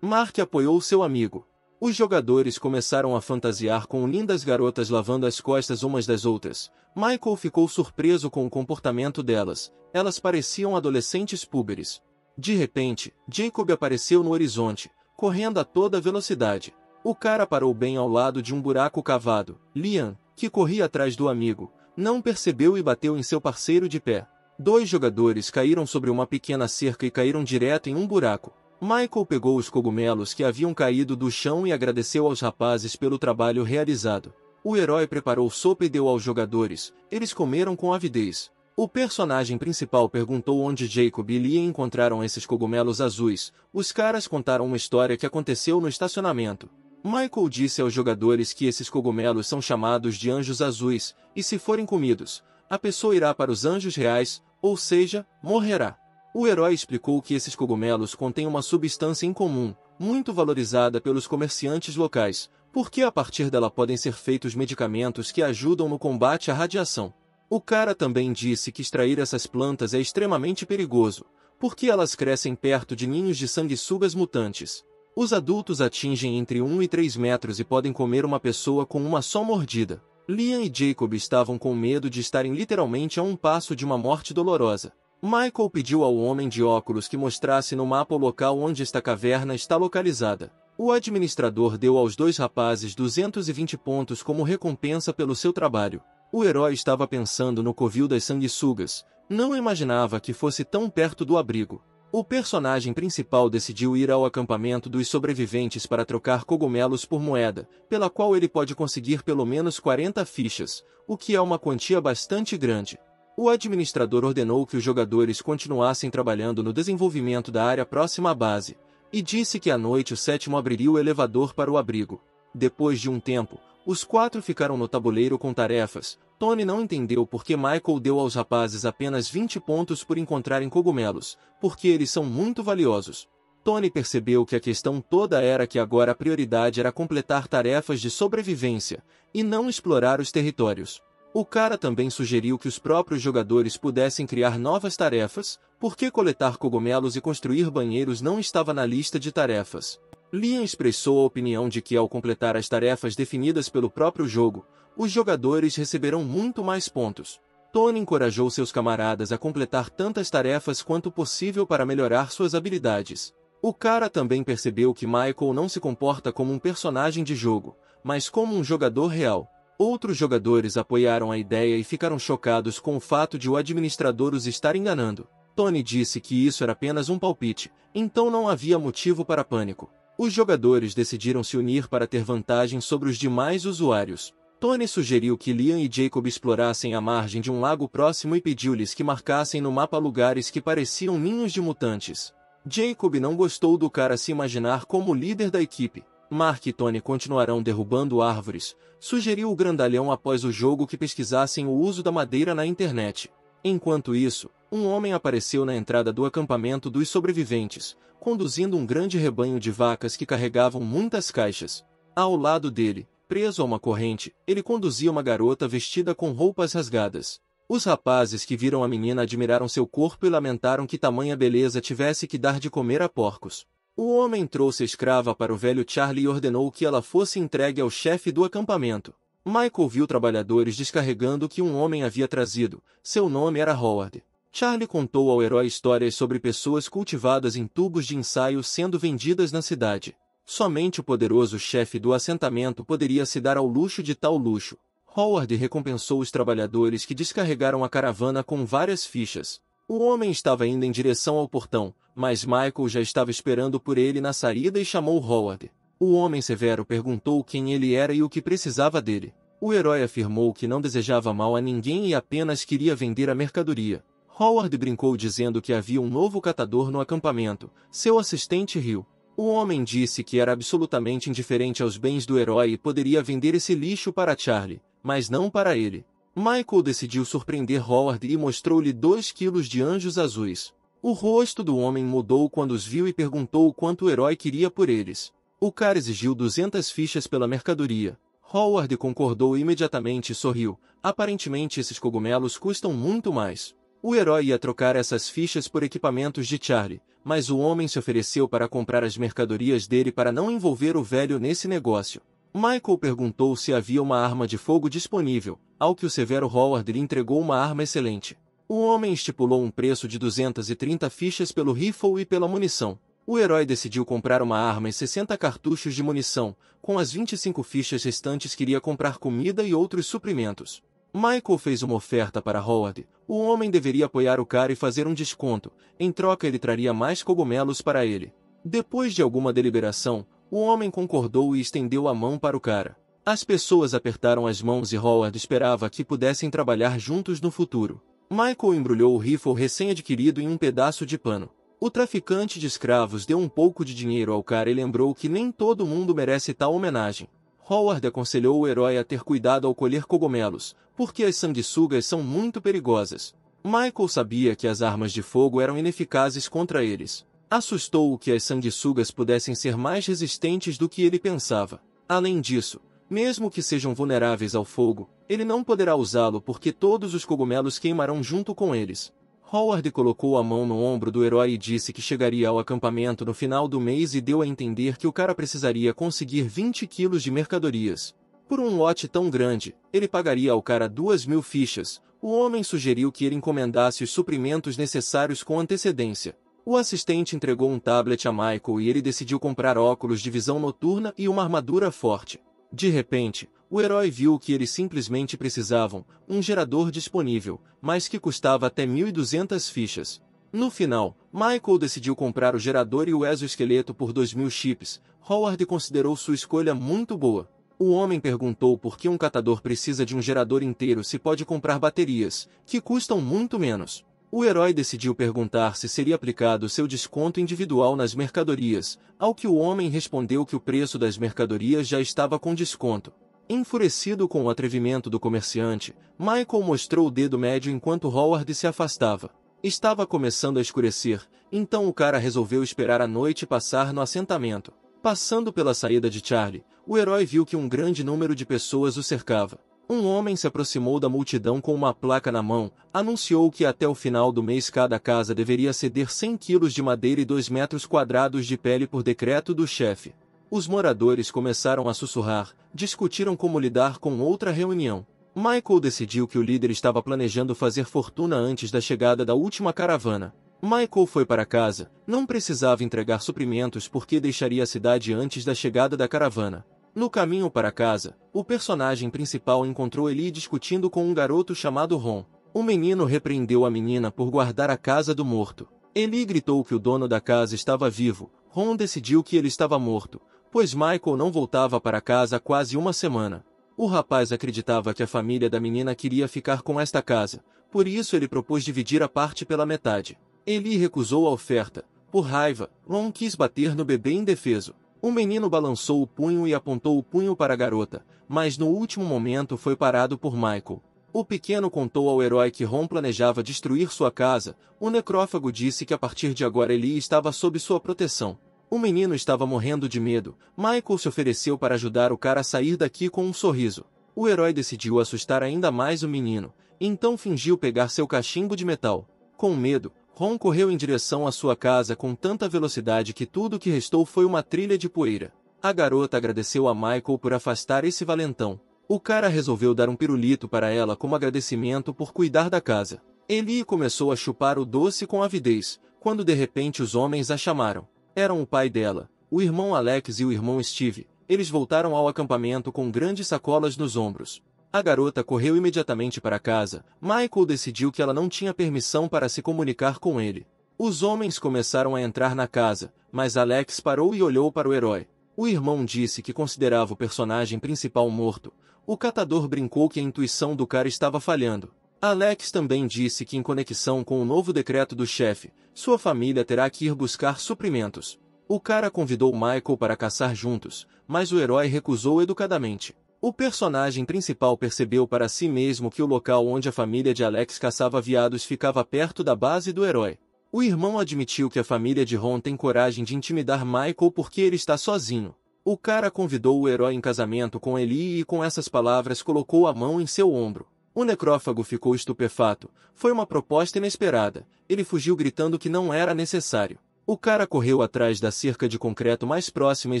Mark apoiou seu amigo. Os jogadores começaram a fantasiar com lindas garotas lavando as costas umas das outras. Michael ficou surpreso com o comportamento delas. Elas pareciam adolescentes púberes. De repente, Jacob apareceu no horizonte, correndo a toda velocidade. O cara parou bem ao lado de um buraco cavado. Liam, que corria atrás do amigo, não percebeu e bateu em seu parceiro de pé. Dois jogadores caíram sobre uma pequena cerca e caíram direto em um buraco. Michael pegou os cogumelos que haviam caído do chão e agradeceu aos rapazes pelo trabalho realizado. O herói preparou sopa e deu aos jogadores. Eles comeram com avidez. O personagem principal perguntou onde Jacob e Liam encontraram esses cogumelos azuis. Os caras contaram uma história que aconteceu no estacionamento. Michael disse aos jogadores que esses cogumelos são chamados de anjos azuis, e se forem comidos, a pessoa irá para os anjos reais, ou seja, morrerá. O herói explicou que esses cogumelos contêm uma substância incomum, muito valorizada pelos comerciantes locais, porque a partir dela podem ser feitos medicamentos que ajudam no combate à radiação. O cara também disse que extrair essas plantas é extremamente perigoso, porque elas crescem perto de ninhos de sanguessugas mutantes. Os adultos atingem entre 1 e 3 metros e podem comer uma pessoa com uma só mordida. Liam e Jacob estavam com medo de estarem literalmente a um passo de uma morte dolorosa. Michael pediu ao homem de óculos que mostrasse no mapa o local onde esta caverna está localizada. O administrador deu aos dois rapazes 220 pontos como recompensa pelo seu trabalho. O herói estava pensando no covil das sanguessugas. Não imaginava que fosse tão perto do abrigo. O personagem principal decidiu ir ao acampamento dos sobreviventes para trocar cogumelos por moeda, pela qual ele pode conseguir pelo menos 40 fichas, o que é uma quantia bastante grande. O administrador ordenou que os jogadores continuassem trabalhando no desenvolvimento da área próxima à base, e disse que à noite o sétimo abriria o elevador para o abrigo. Depois de um tempo, os quatro ficaram no tabuleiro com tarefas. Tony não entendeu por que Michael deu aos rapazes apenas 20 pontos por encontrarem cogumelos, porque eles são muito valiosos. Tony percebeu que a questão toda era que agora a prioridade era completar tarefas de sobrevivência, e não explorar os territórios. O cara também sugeriu que os próprios jogadores pudessem criar novas tarefas, porque coletar cogumelos e construir banheiros não estava na lista de tarefas. Liam expressou a opinião de que ao completar as tarefas definidas pelo próprio jogo, os jogadores receberão muito mais pontos. Tony encorajou seus camaradas a completar tantas tarefas quanto possível para melhorar suas habilidades. O cara também percebeu que Michael não se comporta como um personagem de jogo, mas como um jogador real. Outros jogadores apoiaram a ideia e ficaram chocados com o fato de o administrador os estar enganando. Tony disse que isso era apenas um palpite, então não havia motivo para pânico. Os jogadores decidiram se unir para ter vantagem sobre os demais usuários. Tony sugeriu que Liam e Jacob explorassem a margem de um lago próximo e pediu-lhes que marcassem no mapa lugares que pareciam ninhos de mutantes. Jacob não gostou do cara se imaginar como líder da equipe. Mark e Tony continuarão derrubando árvores, sugeriu o grandalhão após o jogo que pesquisassem o uso da madeira na internet. Enquanto isso, um homem apareceu na entrada do acampamento dos sobreviventes, conduzindo um grande rebanho de vacas que carregavam muitas caixas. Ao lado dele, preso a uma corrente, ele conduzia uma garota vestida com roupas rasgadas. Os rapazes que viram a menina admiraram seu corpo e lamentaram que tamanha beleza tivesse que dar de comer a porcos. O homem trouxe a escrava para o velho Charlie e ordenou que ela fosse entregue ao chefe do acampamento. Michael viu trabalhadores descarregando o que um homem havia trazido. Seu nome era Howard. Charlie contou ao herói histórias sobre pessoas cultivadas em tubos de ensaio sendo vendidas na cidade. Somente o poderoso chefe do assentamento poderia se dar ao luxo de tal luxo. Howard recompensou os trabalhadores que descarregaram a caravana com várias fichas. O homem estava indo em direção ao portão, mas Michael já estava esperando por ele na saída e chamou Howard. O homem severo perguntou quem ele era e o que precisava dele. O herói afirmou que não desejava mal a ninguém e apenas queria vender a mercadoria. Howard brincou dizendo que havia um novo catador no acampamento. Seu assistente riu. O homem disse que era absolutamente indiferente aos bens do herói e poderia vender esse lixo para Charlie, mas não para ele. Michael decidiu surpreender Howard e mostrou-lhe 2 quilos de anjos azuis. O rosto do homem mudou quando os viu e perguntou quanto o herói queria por eles. O cara exigiu 200 fichas pela mercadoria. Howard concordou imediatamente e sorriu. Aparentemente esses cogumelos custam muito mais. O herói ia trocar essas fichas por equipamentos de Charlie, mas o homem se ofereceu para comprar as mercadorias dele para não envolver o velho nesse negócio. Michael perguntou se havia uma arma de fogo disponível, ao que o severo Howard lhe entregou uma arma excelente. O homem estipulou um preço de 230 fichas pelo rifle e pela munição. O herói decidiu comprar uma arma e 60 cartuchos de munição. Com as 25 fichas restantes queria comprar comida e outros suprimentos. Michael fez uma oferta para Howard. O homem deveria apoiar o cara e fazer um desconto. Em troca ele traria mais cogumelos para ele. Depois de alguma deliberação, o homem concordou e estendeu a mão para o cara. As pessoas apertaram as mãos e Howard esperava que pudessem trabalhar juntos no futuro. Michael embrulhou o rifle recém-adquirido em um pedaço de pano. O traficante de escravos deu um pouco de dinheiro ao cara e lembrou que nem todo mundo merece tal homenagem. Howard aconselhou o herói a ter cuidado ao colher cogumelos, porque as sanguessugas são muito perigosas. Michael sabia que as armas de fogo eram ineficazes contra eles. Assustou-o que as sanguessugas pudessem ser mais resistentes do que ele pensava. Além disso, mesmo que sejam vulneráveis ao fogo, ele não poderá usá-lo porque todos os cogumelos queimarão junto com eles. Howard colocou a mão no ombro do herói e disse que chegaria ao acampamento no final do mês e deu a entender que o cara precisaria conseguir 20 quilos de mercadorias. Por um lote tão grande, ele pagaria ao cara 2.000 fichas. O homem sugeriu que ele encomendasse os suprimentos necessários com antecedência. O assistente entregou um tablet a Michael e ele decidiu comprar óculos de visão noturna e uma armadura forte. De repente, o herói viu o que eles simplesmente precisavam, um gerador disponível, mas que custava até 1.200 fichas. No final, Michael decidiu comprar o gerador e o exoesqueleto por 2.000 chips. Howard considerou sua escolha muito boa. O homem perguntou por que um catador precisa de um gerador inteiro se pode comprar baterias, que custam muito menos. O herói decidiu perguntar se seria aplicado seu desconto individual nas mercadorias, ao que o homem respondeu que o preço das mercadorias já estava com desconto. Enfurecido com o atrevimento do comerciante, Michael mostrou o dedo médio enquanto Howard se afastava. Estava começando a escurecer, então o cara resolveu esperar a noite passar no assentamento. Passando pela saída de Charlie, o herói viu que um grande número de pessoas o cercava. Um homem se aproximou da multidão com uma placa na mão, anunciou que até o final do mês cada casa deveria ceder 100 quilos de madeira e 2 metros quadrados de pele por decreto do chefe. Os moradores começaram a sussurrar, discutiram como lidar com outra reunião. Michael decidiu que o líder estava planejando fazer fortuna antes da chegada da última caravana. Michael foi para casa, não precisava entregar suprimentos porque deixaria a cidade antes da chegada da caravana. No caminho para casa, o personagem principal encontrou Ellie discutindo com um garoto chamado Ron. O menino repreendeu a menina por guardar a casa do morto. Ellie gritou que o dono da casa estava vivo. Ron decidiu que ele estava morto, pois Michael não voltava para casa há quase uma semana. O rapaz acreditava que a família da menina queria ficar com esta casa, por isso ele propôs dividir a parte pela metade. Ellie recusou a oferta. Por raiva, Ron quis bater no bebê indefeso. O menino balançou o punho e apontou o punho para a garota, mas no último momento foi parado por Michael. O pequeno contou ao herói que Ron planejava destruir sua casa. O necrófago disse que a partir de agora Ellie estava sob sua proteção. O menino estava morrendo de medo. Michael se ofereceu para ajudar o cara a sair daqui com um sorriso. O herói decidiu assustar ainda mais o menino, então fingiu pegar seu cachimbo de metal. Com medo, Ron correu em direção à sua casa com tanta velocidade que tudo o que restou foi uma trilha de poeira. A garota agradeceu a Michael por afastar esse valentão. O cara resolveu dar um pirulito para ela como agradecimento por cuidar da casa. Ellie começou a chupar o doce com avidez, quando de repente os homens a chamaram. Eram o pai dela, o irmão Alex e o irmão Steve. Eles voltaram ao acampamento com grandes sacolas nos ombros. A garota correu imediatamente para casa. Michael decidiu que ela não tinha permissão para se comunicar com ele. Os homens começaram a entrar na casa, mas Alex parou e olhou para o herói. O irmão disse que considerava o personagem principal morto. O catador brincou que a intuição do cara estava falhando. Alex também disse que, em conexão com o novo decreto do chefe, sua família terá que ir buscar suprimentos. O cara convidou Michael para caçar juntos, mas o herói recusou educadamente. O personagem principal percebeu para si mesmo que o local onde a família de Alex caçava veados ficava perto da base do herói. O irmão admitiu que a família de Ron tem coragem de intimidar Michael porque ele está sozinho. O cara convidou o herói em casamento com Ellie e com essas palavras colocou a mão em seu ombro. O necrófago ficou estupefato. Foi uma proposta inesperada. Ele fugiu gritando que não era necessário. O cara correu atrás da cerca de concreto mais próxima e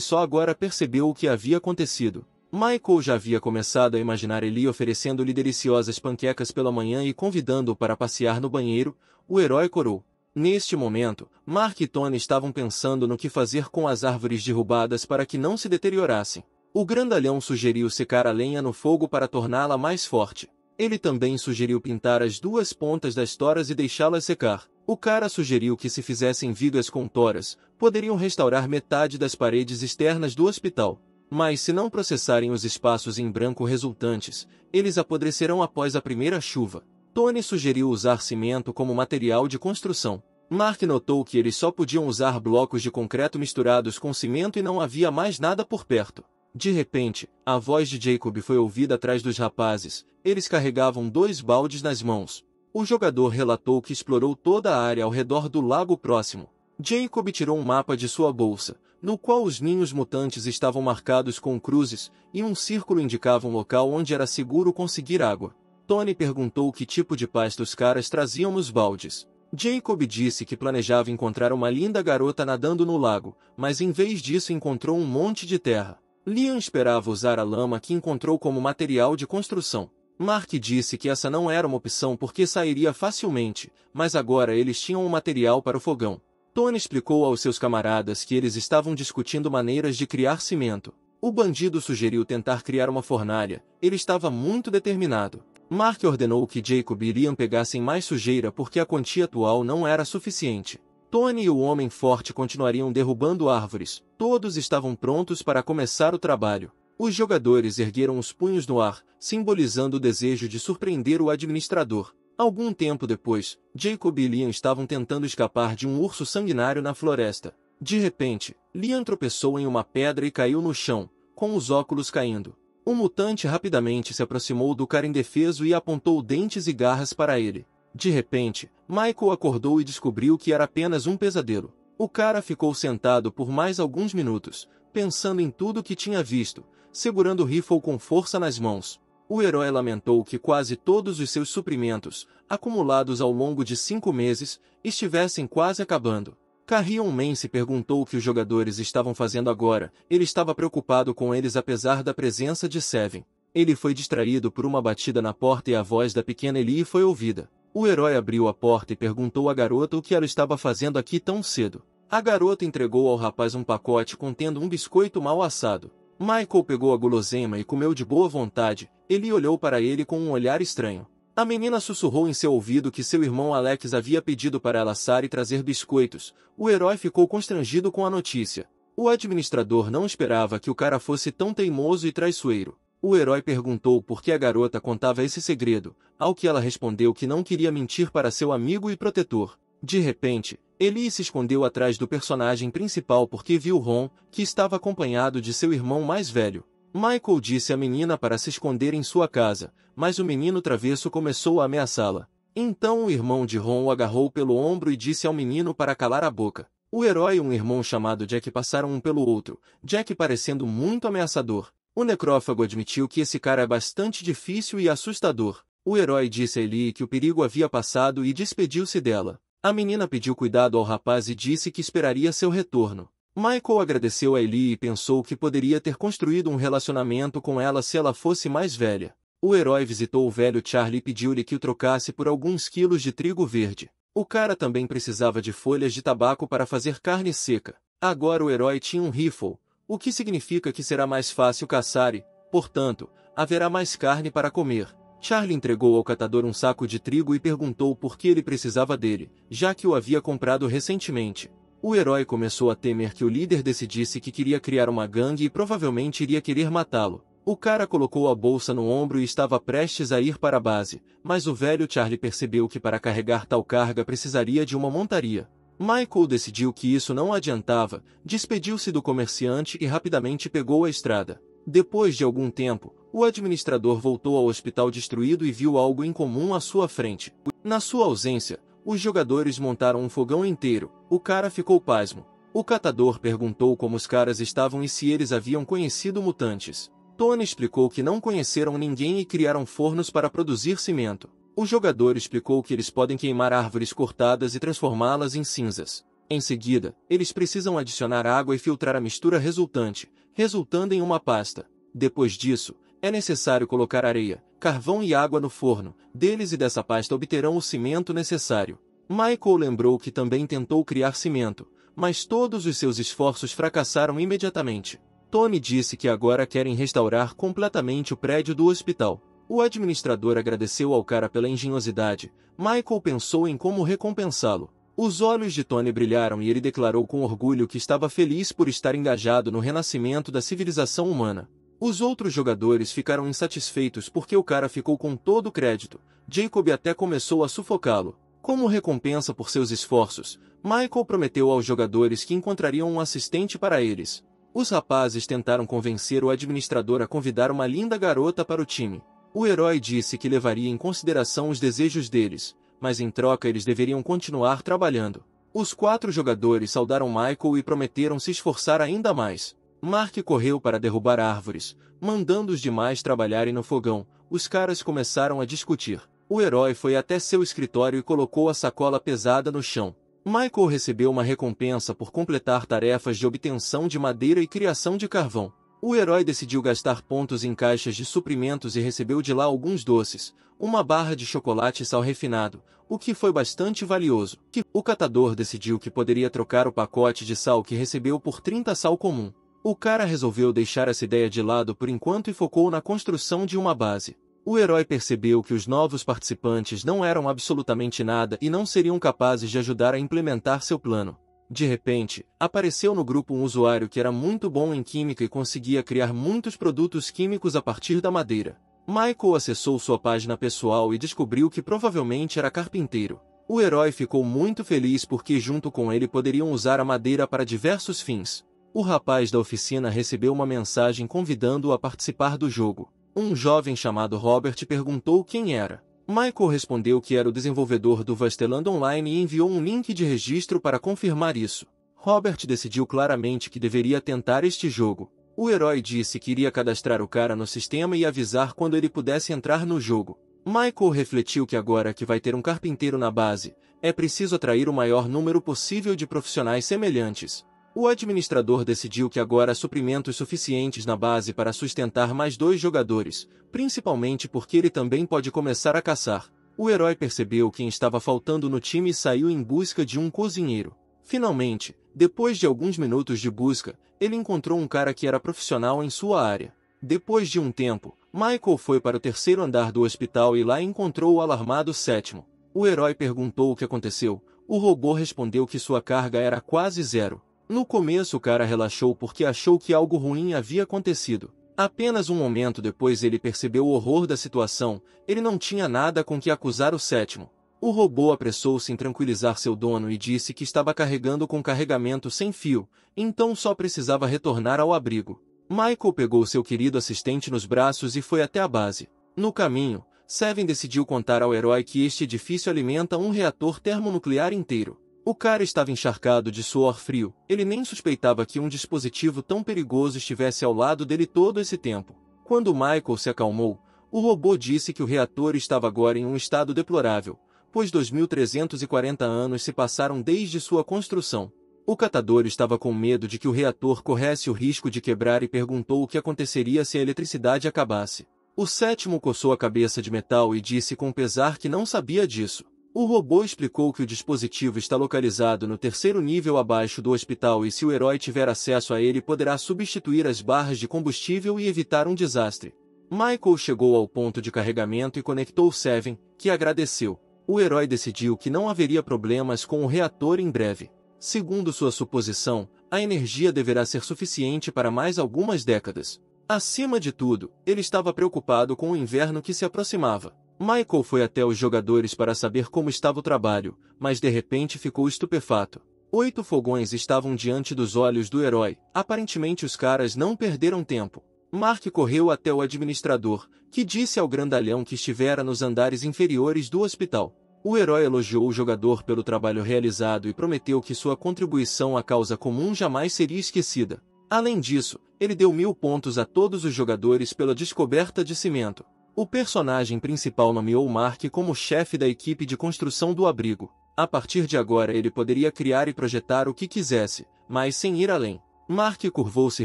só agora percebeu o que havia acontecido. Michael já havia começado a imaginar Ellie oferecendo-lhe deliciosas panquecas pela manhã e convidando-o para passear no banheiro. O herói corou. Neste momento, Mark e Tony estavam pensando no que fazer com as árvores derrubadas para que não se deteriorassem. O grandalhão sugeriu secar a lenha no fogo para torná-la mais forte. Ele também sugeriu pintar as duas pontas das toras e deixá-las secar. O cara sugeriu que se fizessem vigas com toras, poderiam restaurar metade das paredes externas do hospital. Mas se não processarem os espaços em branco resultantes, eles apodrecerão após a primeira chuva. Tony sugeriu usar cimento como material de construção. Mark notou que eles só podiam usar blocos de concreto misturados com cimento e não havia mais nada por perto. De repente, a voz de Jacob foi ouvida atrás dos rapazes. Eles carregavam 2 baldes nas mãos. O jogador relatou que explorou toda a área ao redor do lago próximo. Jacob tirou um mapa de sua bolsa, no qual os ninhos mutantes estavam marcados com cruzes, e um círculo indicava um local onde era seguro conseguir água. Tony perguntou que tipo de pasta os caras traziam nos baldes. Jacob disse que planejava encontrar uma linda garota nadando no lago, mas em vez disso encontrou um monte de terra. Liam esperava usar a lama que encontrou como material de construção. Mark disse que essa não era uma opção porque sairia facilmente, mas agora eles tinham um material para o fogão. Tony explicou aos seus camaradas que eles estavam discutindo maneiras de criar cimento. O bandido sugeriu tentar criar uma fornalha. Ele estava muito determinado. Mark ordenou que Jacob e Liam pegassem mais sujeira porque a quantia atual não era suficiente. Tony e o Homem Forte continuariam derrubando árvores. Todos estavam prontos para começar o trabalho. Os jogadores ergueram os punhos no ar, simbolizando o desejo de surpreender o administrador. Algum tempo depois, Jacob e Liam estavam tentando escapar de um urso sanguinário na floresta. De repente, Liam tropeçou em uma pedra e caiu no chão, com os óculos caindo. O mutante rapidamente se aproximou do cara indefeso e apontou dentes e garras para ele. De repente, Michael acordou e descobriu que era apenas um pesadelo. O cara ficou sentado por mais alguns minutos, pensando em tudo que tinha visto, segurando o rifle com força nas mãos. O herói lamentou que quase todos os seus suprimentos, acumulados ao longo de 5 meses, estivessem quase acabando. Carrion Man se perguntou o que os jogadores estavam fazendo agora. Ele estava preocupado com eles apesar da presença de Seven. Ele foi distraído por uma batida na porta e a voz da pequena Ellie foi ouvida. O herói abriu a porta e perguntou à garota o que ela estava fazendo aqui tão cedo. A garota entregou ao rapaz um pacote contendo um biscoito mal assado. Michael pegou a guloseima e comeu de boa vontade. Ellie olhou para ele com um olhar estranho. A menina sussurrou em seu ouvido que seu irmão Alex havia pedido para ela assar e trazer biscoitos. O herói ficou constrangido com a notícia. O administrador não esperava que o cara fosse tão teimoso e traiçoeiro. O herói perguntou por que a garota contava esse segredo, ao que ela respondeu que não queria mentir para seu amigo e protetor. De repente, Ellie se escondeu atrás do personagem principal porque viu Ron, que estava acompanhado de seu irmão mais velho. Michael disse à menina para se esconder em sua casa, mas o menino travesso começou a ameaçá-la. Então o irmão de Ron o agarrou pelo ombro e disse ao menino para calar a boca. O herói e um irmão chamado Jack passaram um pelo outro, Jack parecendo muito ameaçador. O necrófago admitiu que esse cara é bastante difícil e assustador. O herói disse a Ellie que o perigo havia passado e despediu-se dela. A menina pediu cuidado ao rapaz e disse que esperaria seu retorno. Michael agradeceu a Ellie e pensou que poderia ter construído um relacionamento com ela se ela fosse mais velha. O herói visitou o velho Charlie e pediu-lhe que o trocasse por alguns quilos de trigo verde. O cara também precisava de folhas de tabaco para fazer carne seca. Agora o herói tinha um rifle, o que significa que será mais fácil caçar e, portanto, haverá mais carne para comer. Charlie entregou ao catador um saco de trigo e perguntou por que ele precisava dele, já que o havia comprado recentemente. O herói começou a temer que o líder decidisse que queria criar uma gangue e provavelmente iria querer matá-lo. O cara colocou a bolsa no ombro e estava prestes a ir para a base, mas o velho Charlie percebeu que para carregar tal carga precisaria de uma montaria. Michael decidiu que isso não adiantava, despediu-se do comerciante e rapidamente pegou a estrada. Depois de algum tempo, o administrador voltou ao hospital destruído e viu algo incomum à sua frente. Na sua ausência, os jogadores montaram um fogão inteiro. O cara ficou pasmo. O catador perguntou como os caras estavam e se eles haviam conhecido mutantes. Tony explicou que não conheceram ninguém e criaram fornos para produzir cimento. O jogador explicou que eles podem queimar árvores cortadas e transformá-las em cinzas. Em seguida, eles precisam adicionar água e filtrar a mistura resultante, resultando em uma pasta. Depois disso, é necessário colocar areia, carvão e água no forno. Deles e dessa pasta obterão o cimento necessário. Michael lembrou que também tentou criar cimento, mas todos os seus esforços fracassaram imediatamente. Tony disse que agora querem restaurar completamente o prédio do hospital. O administrador agradeceu ao cara pela engenhosidade. Michael pensou em como recompensá-lo. Os olhos de Tony brilharam e ele declarou com orgulho que estava feliz por estar engajado no renascimento da civilização humana. Os outros jogadores ficaram insatisfeitos porque o cara ficou com todo o crédito. Jacob até começou a sufocá-lo. Como recompensa por seus esforços, Michael prometeu aos jogadores que encontrariam um assistente para eles. Os rapazes tentaram convencer o administrador a convidar uma linda garota para o time. O herói disse que levaria em consideração os desejos deles, mas em troca eles deveriam continuar trabalhando. Os 4 jogadores saudaram Michael e prometeram se esforçar ainda mais. Mark correu para derrubar árvores, mandando os demais trabalharem no fogão. Os caras começaram a discutir. O herói foi até seu escritório e colocou a sacola pesada no chão. Michael recebeu uma recompensa por completar tarefas de obtenção de madeira e criação de carvão. O herói decidiu gastar pontos em caixas de suprimentos e recebeu de lá alguns doces, uma barra de chocolate e sal refinado, o que foi bastante valioso. O catador decidiu que poderia trocar o pacote de sal que recebeu por 30 sal comum. O cara resolveu deixar essa ideia de lado por enquanto e focou na construção de uma base. O herói percebeu que os novos participantes não eram absolutamente nada e não seriam capazes de ajudar a implementar seu plano. De repente, apareceu no grupo um usuário que era muito bom em química e conseguia criar muitos produtos químicos a partir da madeira. Michael acessou sua página pessoal e descobriu que provavelmente era carpinteiro. O herói ficou muito feliz porque junto com ele poderiam usar a madeira para diversos fins. O rapaz da oficina recebeu uma mensagem convidando-o a participar do jogo. Um jovem chamado Robert perguntou quem era. Michael respondeu que era o desenvolvedor do Vasteland Online e enviou um link de registro para confirmar isso. Robert decidiu claramente que deveria tentar este jogo. O herói disse que iria cadastrar o cara no sistema e avisar quando ele pudesse entrar no jogo. Michael refletiu que agora que vai ter um carpinteiro na base, é preciso atrair o maior número possível de profissionais semelhantes. O administrador decidiu que agora há suprimentos suficientes na base para sustentar mais 2 jogadores, principalmente porque ele também pode começar a caçar. O herói percebeu quem estava faltando no time e saiu em busca de um cozinheiro. Finalmente, depois de alguns minutos de busca, ele encontrou um cara que era profissional em sua área. Depois de um tempo, Michael foi para o 3º andar do hospital e lá encontrou o alarmado 7º. O herói perguntou o que aconteceu. O robô respondeu que sua carga era quase zero. No começo o cara relaxou porque achou que algo ruim havia acontecido. Apenas um momento depois ele percebeu o horror da situação, ele não tinha nada com que acusar o 7º. O robô apressou-se em tranquilizar seu dono e disse que estava carregando com carregamento sem fio, então só precisava retornar ao abrigo. Michael pegou seu querido assistente nos braços e foi até a base. No caminho, Seven decidiu contar ao herói que este edifício alimenta um reator termonuclear inteiro. O cara estava encharcado de suor frio, ele nem suspeitava que um dispositivo tão perigoso estivesse ao lado dele todo esse tempo. Quando Michael se acalmou, o robô disse que o reator estava agora em um estado deplorável, pois 2.340 anos se passaram desde sua construção. O catador estava com medo de que o reator corresse o risco de quebrar e perguntou o que aconteceria se a eletricidade acabasse. O 7º coçou a cabeça de metal e disse com pesar que não sabia disso. O robô explicou que o dispositivo está localizado no 3º nível abaixo do hospital e se o herói tiver acesso a ele poderá substituir as barras de combustível e evitar um desastre. Michael chegou ao ponto de carregamento e conectou Seven, que agradeceu. O herói decidiu que não haveria problemas com o reator em breve. Segundo sua suposição, a energia deverá ser suficiente para mais algumas décadas. Acima de tudo, ele estava preocupado com o inverno que se aproximava. Michael foi até os jogadores para saber como estava o trabalho, mas de repente ficou estupefato. 8 fogões estavam diante dos olhos do herói. Aparentemente os caras não perderam tempo. Mark correu até o administrador, que disse ao grandalhão que estivera nos andares inferiores do hospital. O herói elogiou o jogador pelo trabalho realizado e prometeu que sua contribuição à causa comum jamais seria esquecida. Além disso, ele deu 1000 pontos a todos os jogadores pela descoberta de cimento. O personagem principal nomeou Mark como chefe da equipe de construção do abrigo. A partir de agora ele poderia criar e projetar o que quisesse, mas sem ir além. Mark curvou-se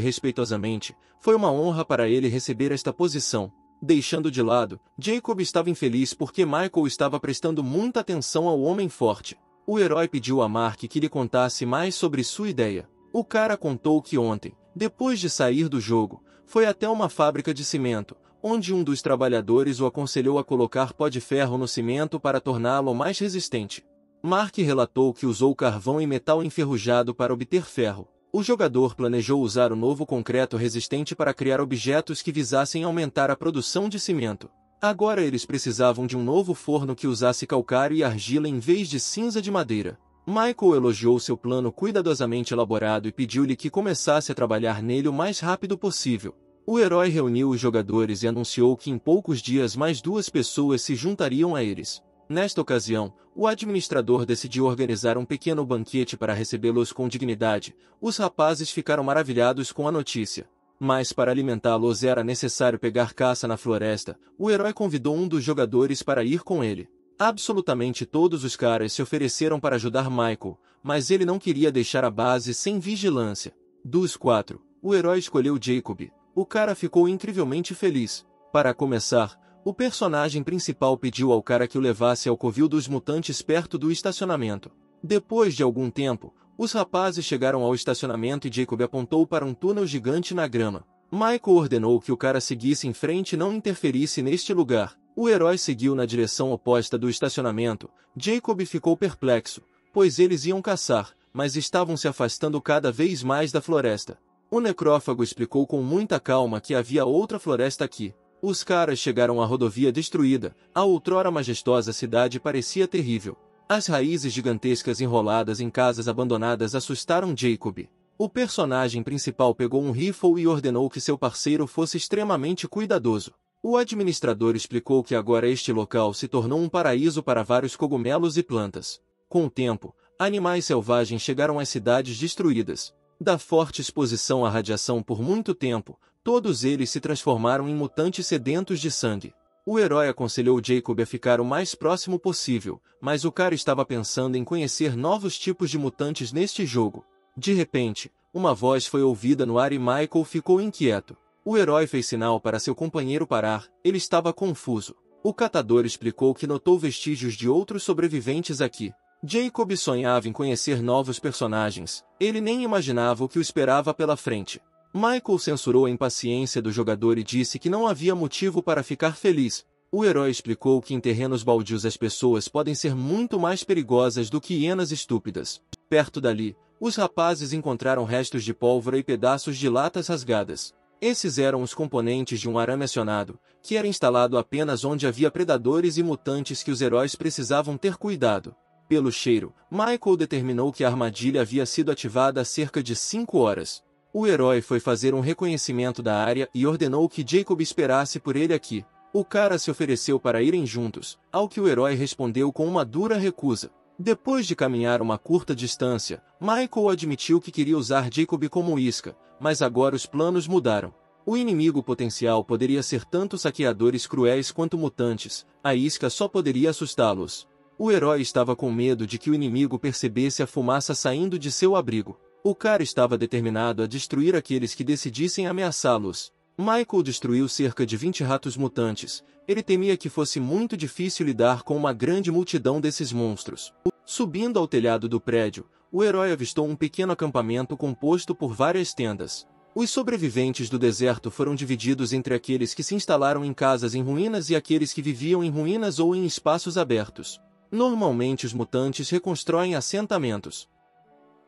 respeitosamente. Foi uma honra para ele receber esta posição. Deixando de lado, Jacob estava infeliz porque Michael estava prestando muita atenção ao homem forte. O herói pediu a Mark que lhe contasse mais sobre sua ideia. O cara contou que ontem, depois de sair do jogo, foi até uma fábrica de cimento, onde um dos trabalhadores o aconselhou a colocar pó de ferro no cimento para torná-lo mais resistente. Mark relatou que usou carvão e metal enferrujado para obter ferro. O jogador planejou usar o novo concreto resistente para criar objetos que visassem aumentar a produção de cimento. Agora eles precisavam de um novo forno que usasse calcário e argila em vez de cinza de madeira. Michael elogiou seu plano cuidadosamente elaborado e pediu-lhe que começasse a trabalhar nele o mais rápido possível. O herói reuniu os jogadores e anunciou que em poucos dias mais 2 pessoas se juntariam a eles. Nesta ocasião, o administrador decidiu organizar um pequeno banquete para recebê-los com dignidade. Os rapazes ficaram maravilhados com a notícia. Mas para alimentá-los era necessário pegar caça na floresta. O herói convidou um dos jogadores para ir com ele. Absolutamente todos os caras se ofereceram para ajudar Michael, mas ele não queria deixar a base sem vigilância. Dos 4, o herói escolheu Jacob. O cara ficou incrivelmente feliz. Para começar, o personagem principal pediu ao cara que o levasse ao covil dos mutantes perto do estacionamento. Depois de algum tempo, os rapazes chegaram ao estacionamento e Jacob apontou para um túnel gigante na grama. Michael ordenou que o cara seguisse em frente e não interferisse neste lugar. O herói seguiu na direção oposta do estacionamento. Jacob ficou perplexo, pois eles iam caçar, mas estavam se afastando cada vez mais da floresta. O necrófago explicou com muita calma que havia outra floresta aqui. Os caras chegaram à rodovia destruída. A outrora majestosa cidade parecia terrível. As raízes gigantescas enroladas em casas abandonadas assustaram Jacob. O personagem principal pegou um rifle e ordenou que seu parceiro fosse extremamente cuidadoso. O administrador explicou que agora este local se tornou um paraíso para vários cogumelos e plantas. Com o tempo, animais selvagens chegaram às cidades destruídas. Da forte exposição à radiação por muito tempo, todos eles se transformaram em mutantes sedentos de sangue. O herói aconselhou Jacob a ficar o mais próximo possível, mas o cara estava pensando em conhecer novos tipos de mutantes neste jogo. De repente, uma voz foi ouvida no ar e Michael ficou inquieto. O herói fez sinal para seu companheiro parar, ele estava confuso. O catador explicou que notou vestígios de outros sobreviventes aqui. Jacob sonhava em conhecer novos personagens, ele nem imaginava o que o esperava pela frente. Michael censurou a impaciência do jogador e disse que não havia motivo para ficar feliz. O herói explicou que em terrenos baldios as pessoas podem ser muito mais perigosas do que hienas estúpidas. Perto dali, os rapazes encontraram restos de pólvora e pedaços de latas rasgadas. Esses eram os componentes de um arame acionado, que era instalado apenas onde havia predadores e mutantes que os heróis precisavam ter cuidado. Pelo cheiro, Michael determinou que a armadilha havia sido ativada há cerca de 5 horas. O herói foi fazer um reconhecimento da área e ordenou que Jacob esperasse por ele aqui. O cara se ofereceu para irem juntos, ao que o herói respondeu com uma dura recusa. Depois de caminhar uma curta distância, Michael admitiu que queria usar Jacob como isca, mas agora os planos mudaram. O inimigo potencial poderia ser tanto saqueadores cruéis quanto mutantes, a isca só poderia assustá-los. O herói estava com medo de que o inimigo percebesse a fumaça saindo de seu abrigo. O cara estava determinado a destruir aqueles que decidissem ameaçá-los. Michael destruiu cerca de 20 ratos mutantes. Ele temia que fosse muito difícil lidar com uma grande multidão desses monstros. Subindo ao telhado do prédio, o herói avistou um pequeno acampamento composto por várias tendas. Os sobreviventes do deserto foram divididos entre aqueles que se instalaram em casas em ruínas e aqueles que viviam em ruínas ou em espaços abertos. Normalmente os mutantes reconstroem assentamentos.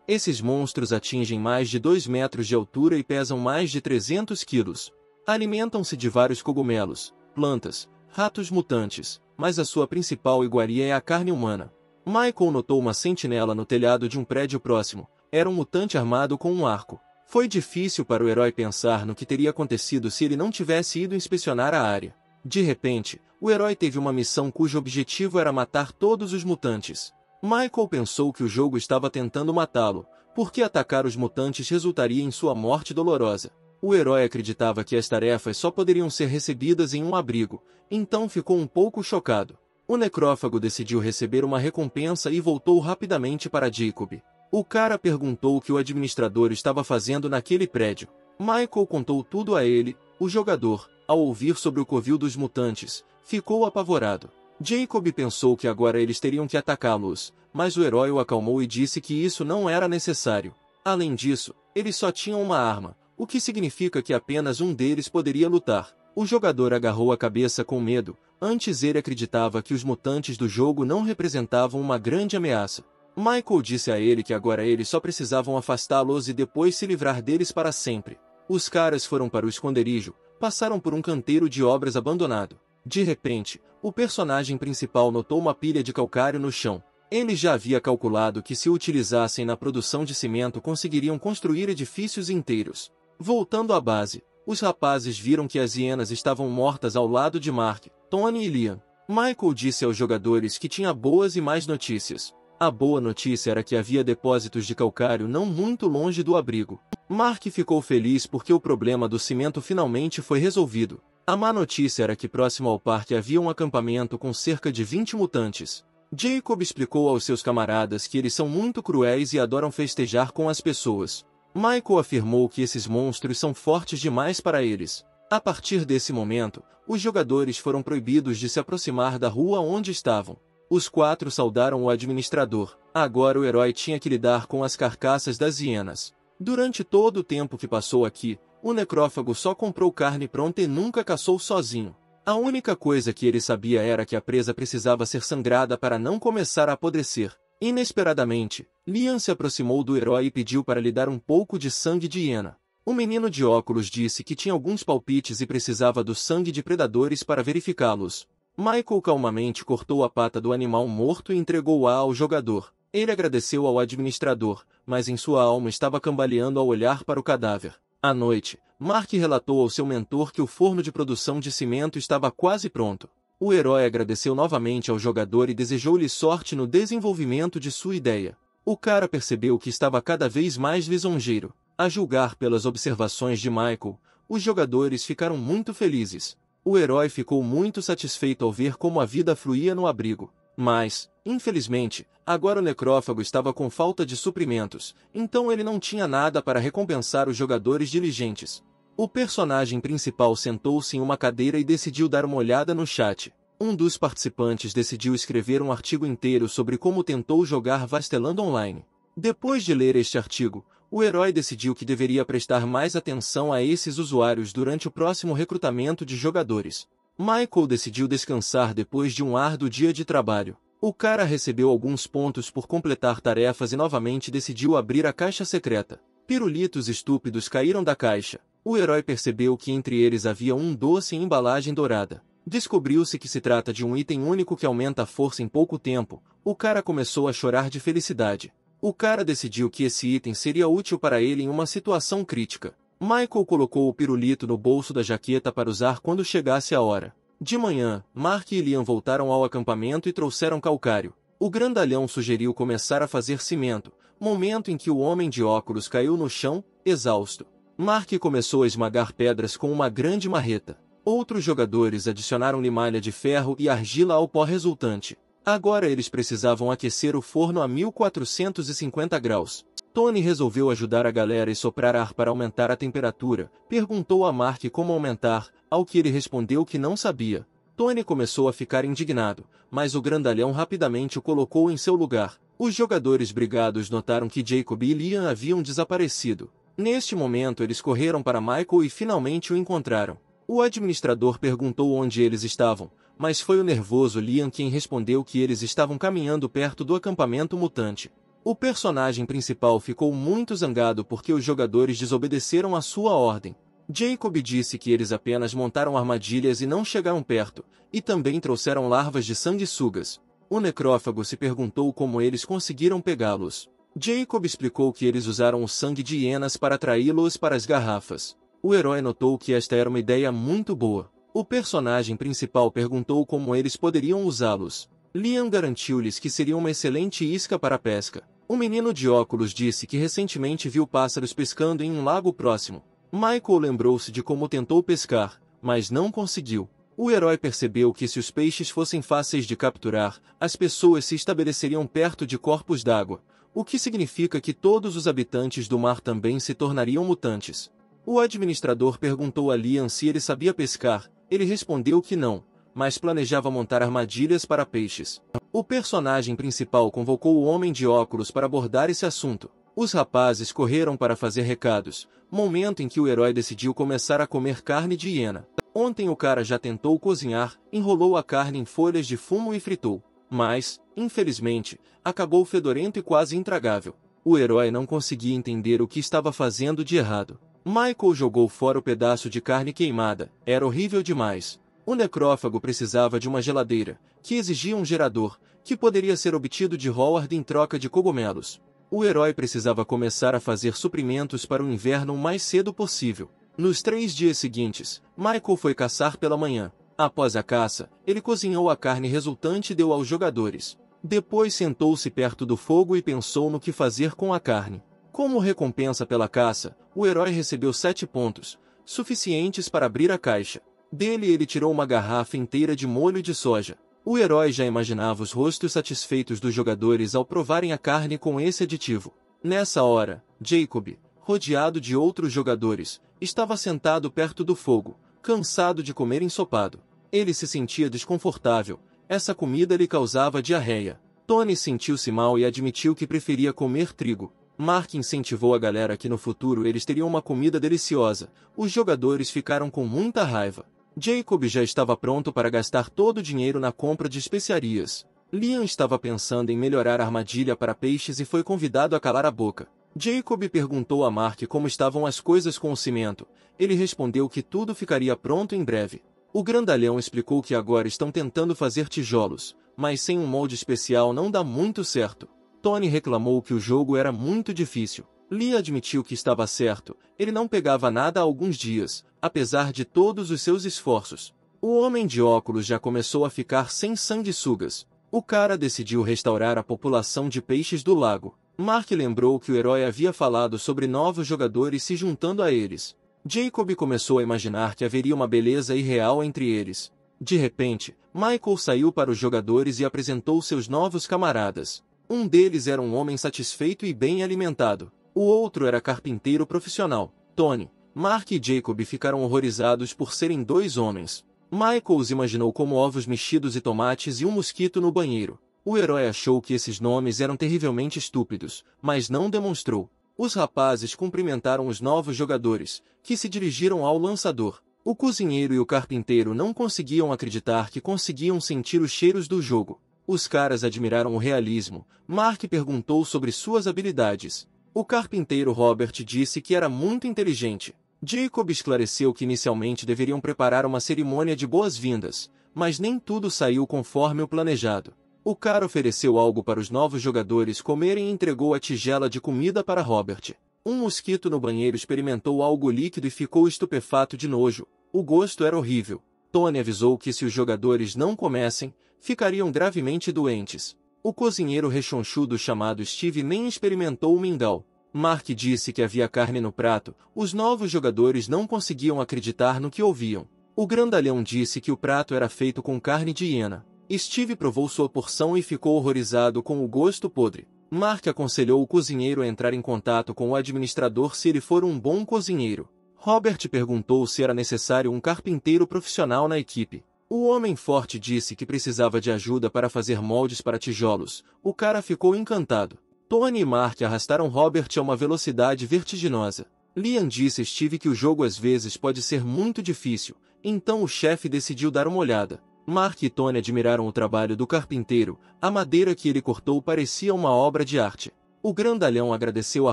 Esses monstros atingem mais de 2 metros de altura e pesam mais de 300 quilos. Alimentam-se de vários cogumelos, plantas, ratos mutantes, mas a sua principal iguaria é a carne humana. Michael notou uma sentinela no telhado de um prédio próximo. Era um mutante armado com um arco. Foi difícil para o herói pensar no que teria acontecido se ele não tivesse ido inspecionar a área. De repente, o herói teve uma missão cujo objetivo era matar todos os mutantes. Michael pensou que o jogo estava tentando matá-lo, porque atacar os mutantes resultaria em sua morte dolorosa. O herói acreditava que as tarefas só poderiam ser recebidas em um abrigo, então ficou um pouco chocado. O necrófago decidiu receber uma recompensa e voltou rapidamente para Jacob. O cara perguntou o que o administrador estava fazendo naquele prédio. Michael contou tudo a ele. O jogador, ao ouvir sobre o covil dos mutantes, ficou apavorado. Jacob pensou que agora eles teriam que atacá-los, mas o herói o acalmou e disse que isso não era necessário. Além disso, eles só tinham uma arma, o que significa que apenas um deles poderia lutar. O jogador agarrou a cabeça com medo. Antes ele acreditava que os mutantes do jogo não representavam uma grande ameaça. Michael disse a ele que agora eles só precisavam afastá-los e depois se livrar deles para sempre. Os caras foram para o esconderijo, passaram por um canteiro de obras abandonado. De repente, o personagem principal notou uma pilha de calcário no chão. Ele já havia calculado que se utilizassem na produção de cimento conseguiriam construir edifícios inteiros. Voltando à base, os rapazes viram que as hienas estavam mortas ao lado de Mark, Tony e Liam. Michael disse aos jogadores que tinha boas e más notícias. A boa notícia era que havia depósitos de calcário não muito longe do abrigo. Mark ficou feliz porque o problema do cimento finalmente foi resolvido. A má notícia era que próximo ao parque havia um acampamento com cerca de 20 mutantes. Jacob explicou aos seus camaradas que eles são muito cruéis e adoram festejar com as pessoas. Michael afirmou que esses monstros são fortes demais para eles. A partir desse momento, os jogadores foram proibidos de se aproximar da rua onde estavam. Os 4 saudaram o administrador. Agora o herói tinha que lidar com as carcaças das hienas. Durante todo o tempo que passou aqui, o necrófago só comprou carne pronta e nunca caçou sozinho. A única coisa que ele sabia era que a presa precisava ser sangrada para não começar a apodrecer. Inesperadamente, Liam se aproximou do herói e pediu para lhe dar um pouco de sangue de hiena. O menino de óculos disse que tinha alguns palpites e precisava do sangue de predadores para verificá-los. Michael calmamente cortou a pata do animal morto e entregou-a ao jogador. Ele agradeceu ao administrador, mas em sua alma estava cambaleando ao olhar para o cadáver. À noite, Mark relatou ao seu mentor que o forno de produção de cimento estava quase pronto. O herói agradeceu novamente ao jogador e desejou-lhe sorte no desenvolvimento de sua ideia. O cara percebeu que estava cada vez mais lisonjeiro. A julgar pelas observações de Michael, os jogadores ficaram muito felizes. O herói ficou muito satisfeito ao ver como a vida fluía no abrigo. Mas, infelizmente, agora o necrófago estava com falta de suprimentos, então ele não tinha nada para recompensar os jogadores diligentes. O personagem principal sentou-se em uma cadeira e decidiu dar uma olhada no chat. Um dos participantes decidiu escrever um artigo inteiro sobre como tentou jogar Vasteland Online. Depois de ler este artigo, o herói decidiu que deveria prestar mais atenção a esses usuários durante o próximo recrutamento de jogadores. Michael decidiu descansar depois de um árduo dia de trabalho. O cara recebeu alguns pontos por completar tarefas e novamente decidiu abrir a caixa secreta. Pirulitos estúpidos caíram da caixa. O herói percebeu que entre eles havia um doce em embalagem dourada. Descobriu-se que se trata de um item único que aumenta a força em pouco tempo. O cara começou a chorar de felicidade. O cara decidiu que esse item seria útil para ele em uma situação crítica. Michael colocou o pirulito no bolso da jaqueta para usar quando chegasse a hora. De manhã, Mark e Liam voltaram ao acampamento e trouxeram calcário. O grandalhão sugeriu começar a fazer cimento, momento em que o homem de óculos caiu no chão, exausto. Mark começou a esmagar pedras com uma grande marreta. Outros jogadores adicionaram-lhe malha de ferro e argila ao pó resultante. Agora eles precisavam aquecer o forno a 1450 graus. Tony resolveu ajudar a galera e soprar ar para aumentar a temperatura. Perguntou a Mark como aumentar, ao que ele respondeu que não sabia. Tony começou a ficar indignado, mas o grandalhão rapidamente o colocou em seu lugar. Os jogadores brigados notaram que Jacob e Liam haviam desaparecido. Neste momento eles correram para Michael e finalmente o encontraram. O administrador perguntou onde eles estavam, mas foi o nervoso Liam quem respondeu que eles estavam caminhando perto do acampamento mutante. O personagem principal ficou muito zangado porque os jogadores desobedeceram a sua ordem. Jacob disse que eles apenas montaram armadilhas e não chegaram perto, e também trouxeram larvas de sanguessugas. O necrófago se perguntou como eles conseguiram pegá-los. Jacob explicou que eles usaram o sangue de hienas para atraí-los para as garrafas. O herói notou que esta era uma ideia muito boa. O personagem principal perguntou como eles poderiam usá-los. Liam garantiu-lhes que seria uma excelente isca para a pesca. O menino de óculos disse que recentemente viu pássaros pescando em um lago próximo. Michael lembrou-se de como tentou pescar, mas não conseguiu. O herói percebeu que se os peixes fossem fáceis de capturar, as pessoas se estabeleceriam perto de corpos d'água, o que significa que todos os habitantes do mar também se tornariam mutantes. O administrador perguntou a Liam se ele sabia pescar. Ele respondeu que não, mas planejava montar armadilhas para peixes. O personagem principal convocou o homem de óculos para abordar esse assunto. Os rapazes correram para fazer recados, momento em que o herói decidiu começar a comer carne de hiena. Ontem o cara já tentou cozinhar, enrolou a carne em folhas de fumo e fritou. Mas, infelizmente, acabou fedorento e quase intragável. O herói não conseguia entender o que estava fazendo de errado. Michael jogou fora o pedaço de carne queimada. Era horrível demais. O necrófago precisava de uma geladeira, que exigia um gerador, que poderia ser obtido de Howard em troca de cogumelos. O herói precisava começar a fazer suprimentos para o inverno o mais cedo possível. Nos 3 dias seguintes, Michael foi caçar pela manhã. Após a caça, ele cozinhou a carne resultante e deu aos jogadores. Depois sentou-se perto do fogo e pensou no que fazer com a carne. Como recompensa pela caça, o herói recebeu 7 pontos, suficientes para abrir a caixa. Dele ele tirou uma garrafa inteira de molho de soja. O herói já imaginava os rostos satisfeitos dos jogadores ao provarem a carne com esse aditivo. Nessa hora, Jacob, rodeado de outros jogadores, estava sentado perto do fogo, cansado de comer ensopado. Ele se sentia desconfortável, essa comida lhe causava diarreia. Tony sentiu-se mal e admitiu que preferia comer trigo. Mark incentivou a galera que no futuro eles teriam uma comida deliciosa. Os jogadores ficaram com muita raiva. Jacob já estava pronto para gastar todo o dinheiro na compra de especiarias. Liam estava pensando em melhorar a armadilha para peixes e foi convidado a calar a boca. Jacob perguntou a Mark como estavam as coisas com o cimento. Ele respondeu que tudo ficaria pronto em breve. O grandalhão explicou que agora estão tentando fazer tijolos, mas sem um molde especial não dá muito certo. Tony reclamou que o jogo era muito difícil. Lee admitiu que estava certo, ele não pegava nada há alguns dias, apesar de todos os seus esforços. O homem de óculos já começou a ficar sem sanguessugas. O cara decidiu restaurar a população de peixes do lago. Mark lembrou que o herói havia falado sobre novos jogadores se juntando a eles. Jacob começou a imaginar que haveria uma beleza irreal entre eles. De repente, Michael saiu para os jogadores e apresentou seus novos camaradas. Um deles era um homem satisfeito e bem alimentado. O outro era carpinteiro profissional. Tony, Mark e Jacob ficaram horrorizados por serem dois homens. Michael os imaginou como ovos mexidos e tomates e um mosquito no banheiro. O herói achou que esses nomes eram terrivelmente estúpidos, mas não demonstrou. Os rapazes cumprimentaram os novos jogadores, que se dirigiram ao lançador. O cozinheiro e o carpinteiro não conseguiam acreditar que conseguiam sentir os cheiros do jogo. Os caras admiraram o realismo. Mark perguntou sobre suas habilidades. O carpinteiro Robert disse que era muito inteligente. Jacob esclareceu que inicialmente deveriam preparar uma cerimônia de boas-vindas, mas nem tudo saiu conforme o planejado. O cara ofereceu algo para os novos jogadores comerem e entregou a tigela de comida para Robert. Um mosquito no banheiro experimentou algo líquido e ficou estupefato de nojo. O gosto era horrível. Tony avisou que se os jogadores não comessem, ficariam gravemente doentes. O cozinheiro rechonchudo chamado Steve nem experimentou o mingau. Mark disse que havia carne no prato. Os novos jogadores não conseguiam acreditar no que ouviam. O grandalhão disse que o prato era feito com carne de hiena. Steve provou sua porção e ficou horrorizado com o gosto podre. Mark aconselhou o cozinheiro a entrar em contato com o administrador se ele for um bom cozinheiro. Robert perguntou se era necessário um carpinteiro profissional na equipe. O homem forte disse que precisava de ajuda para fazer moldes para tijolos. O cara ficou encantado. Tony e Mark arrastaram Robert a uma velocidade vertiginosa. Liam disse a Steve que o jogo às vezes pode ser muito difícil, então o chefe decidiu dar uma olhada. Mark e Tony admiraram o trabalho do carpinteiro. A madeira que ele cortou parecia uma obra de arte. O grandalhão agradeceu a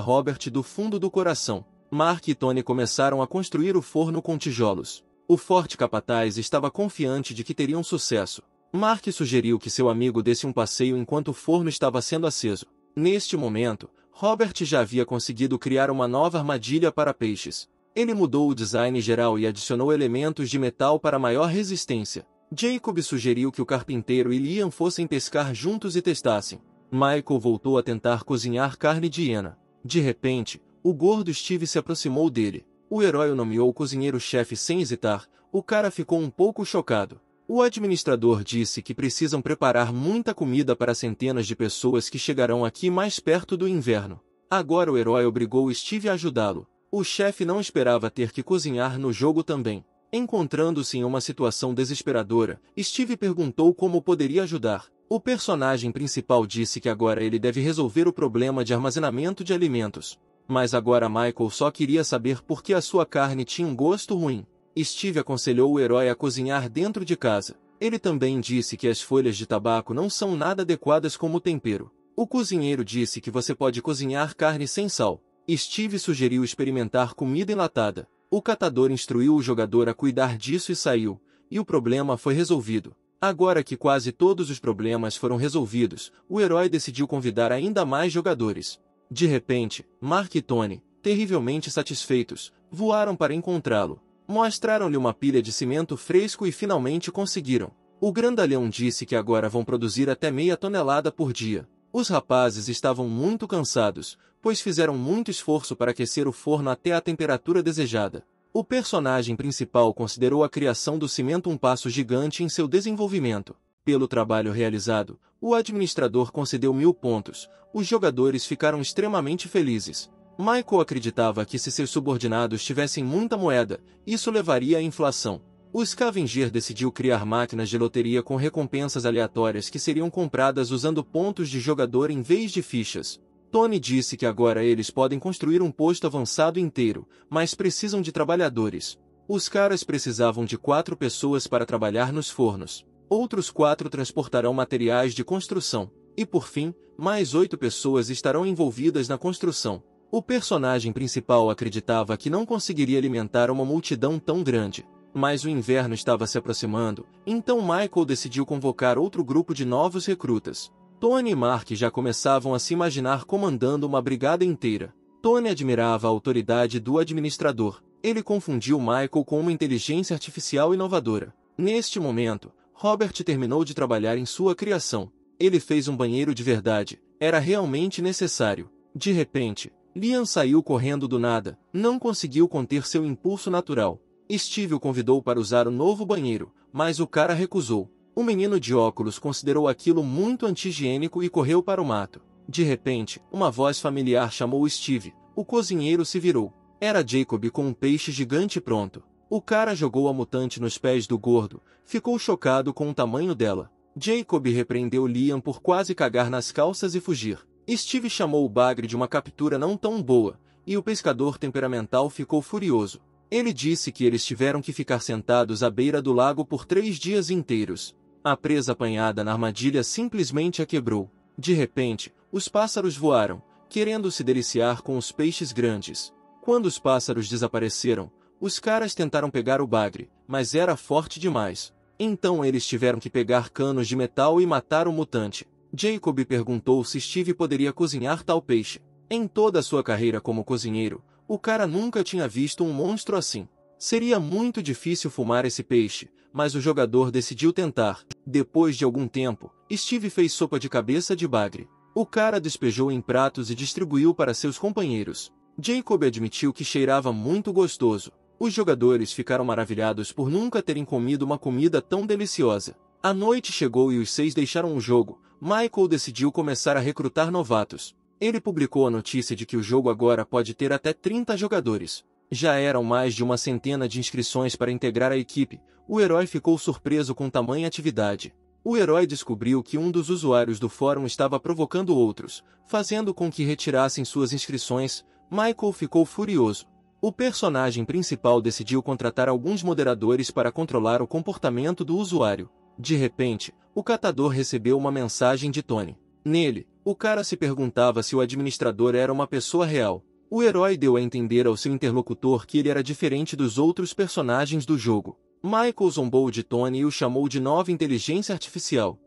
Robert do fundo do coração. Mark e Tony começaram a construir o forno com tijolos. O forte capataz estava confiante de que teriam sucesso. Mark sugeriu que seu amigo desse um passeio enquanto o forno estava sendo aceso. Neste momento, Robert já havia conseguido criar uma nova armadilha para peixes. Ele mudou o design geral e adicionou elementos de metal para maior resistência. Jacob sugeriu que o carpinteiro e Liam fossem pescar juntos e testassem. Michael voltou a tentar cozinhar carne de hiena. De repente, o gordo Steve se aproximou dele. O herói o nomeou cozinheiro-chefe sem hesitar. O cara ficou um pouco chocado. O administrador disse que precisam preparar muita comida para centenas de pessoas que chegarão aqui mais perto do inverno. Agora o herói obrigou Steve a ajudá-lo. O chefe não esperava ter que cozinhar no jogo também. Encontrando-se em uma situação desesperadora, Steve perguntou como poderia ajudar. O personagem principal disse que agora ele deve resolver o problema de armazenamento de alimentos. Mas agora Michael só queria saber por que a sua carne tinha um gosto ruim. Steve aconselhou o herói a cozinhar dentro de casa. Ele também disse que as folhas de tabaco não são nada adequadas como tempero. O cozinheiro disse que você pode cozinhar carne sem sal. Steve sugeriu experimentar comida enlatada. O catador instruiu o jogador a cuidar disso e saiu, e o problema foi resolvido. Agora que quase todos os problemas foram resolvidos, o herói decidiu convidar ainda mais jogadores. De repente, Mark e Tony, terrivelmente satisfeitos, voaram para encontrá-lo. Mostraram-lhe uma pilha de cimento fresco e finalmente conseguiram. O grandalhão disse que agora vão produzir até 0,5 tonelada por dia. Os rapazes estavam muito cansados, pois fizeram muito esforço para aquecer o forno até a temperatura desejada. O personagem principal considerou a criação do cimento um passo gigante em seu desenvolvimento. Pelo trabalho realizado, o administrador concedeu 1000 pontos. Os jogadores ficaram extremamente felizes. Michael acreditava que se seus subordinados tivessem muita moeda, isso levaria à inflação. O Scavenger decidiu criar máquinas de loteria com recompensas aleatórias que seriam compradas usando pontos de jogador em vez de fichas. Tony disse que agora eles podem construir um posto avançado inteiro, mas precisam de trabalhadores. Os caras precisavam de 4 pessoas para trabalhar nos fornos. Outros 4 transportarão materiais de construção. E por fim, mais 8 pessoas estarão envolvidas na construção. O personagem principal acreditava que não conseguiria alimentar uma multidão tão grande. Mas o inverno estava se aproximando, então Michael decidiu convocar outro grupo de novos recrutas. Tony e Mark já começavam a se imaginar comandando uma brigada inteira. Tony admirava a autoridade do administrador. Ele confundiu Michael com uma inteligência artificial inovadora. Neste momento, Robert terminou de trabalhar em sua criação. Ele fez um banheiro de verdade. Era realmente necessário. De repente, Liam saiu correndo do nada. Não conseguiu conter seu impulso natural. Steve o convidou para usar o novo banheiro, mas o cara recusou. O menino de óculos considerou aquilo muito anti-higiênico e correu para o mato. De repente, uma voz familiar chamou Steve. O cozinheiro se virou. Era Jacob com um peixe gigante pronto. O cara jogou a mutante nos pés do gordo. Ficou chocado com o tamanho dela. Jacob repreendeu Liam por quase cagar nas calças e fugir. Steve chamou o bagre de uma captura não tão boa, e o pescador temperamental ficou furioso. Ele disse que eles tiveram que ficar sentados à beira do lago por 3 dias inteiros. A presa apanhada na armadilha simplesmente a quebrou. De repente, os pássaros voaram, querendo se deliciar com os peixes grandes. Quando os pássaros desapareceram, os caras tentaram pegar o bagre, mas era forte demais. Então eles tiveram que pegar canos de metal e matar o mutante. Jacob perguntou se Steve poderia cozinhar tal peixe. Em toda a sua carreira como cozinheiro, o cara nunca tinha visto um monstro assim. Seria muito difícil fumar esse peixe, mas o jogador decidiu tentar. Depois de algum tempo, Steve fez sopa de cabeça de bagre. O cara despejou em pratos e distribuiu para seus companheiros. Jacob admitiu que cheirava muito gostoso. Os jogadores ficaram maravilhados por nunca terem comido uma comida tão deliciosa. A noite chegou e os 6 deixaram o jogo. Michael decidiu começar a recrutar novatos. Ele publicou a notícia de que o jogo agora pode ter até 30 jogadores. Já eram mais de uma centena de inscrições para integrar a equipe. O herói ficou surpreso com tamanha atividade. O herói descobriu que um dos usuários do fórum estava provocando outros, fazendo com que retirassem suas inscrições. Michael ficou furioso. O personagem principal decidiu contratar alguns moderadores para controlar o comportamento do usuário. De repente, o catador recebeu uma mensagem de Tony. Nele, o cara se perguntava se o administrador era uma pessoa real. O herói deu a entender ao seu interlocutor que ele era diferente dos outros personagens do jogo. Michael zombou de Tony e o chamou de nova inteligência artificial.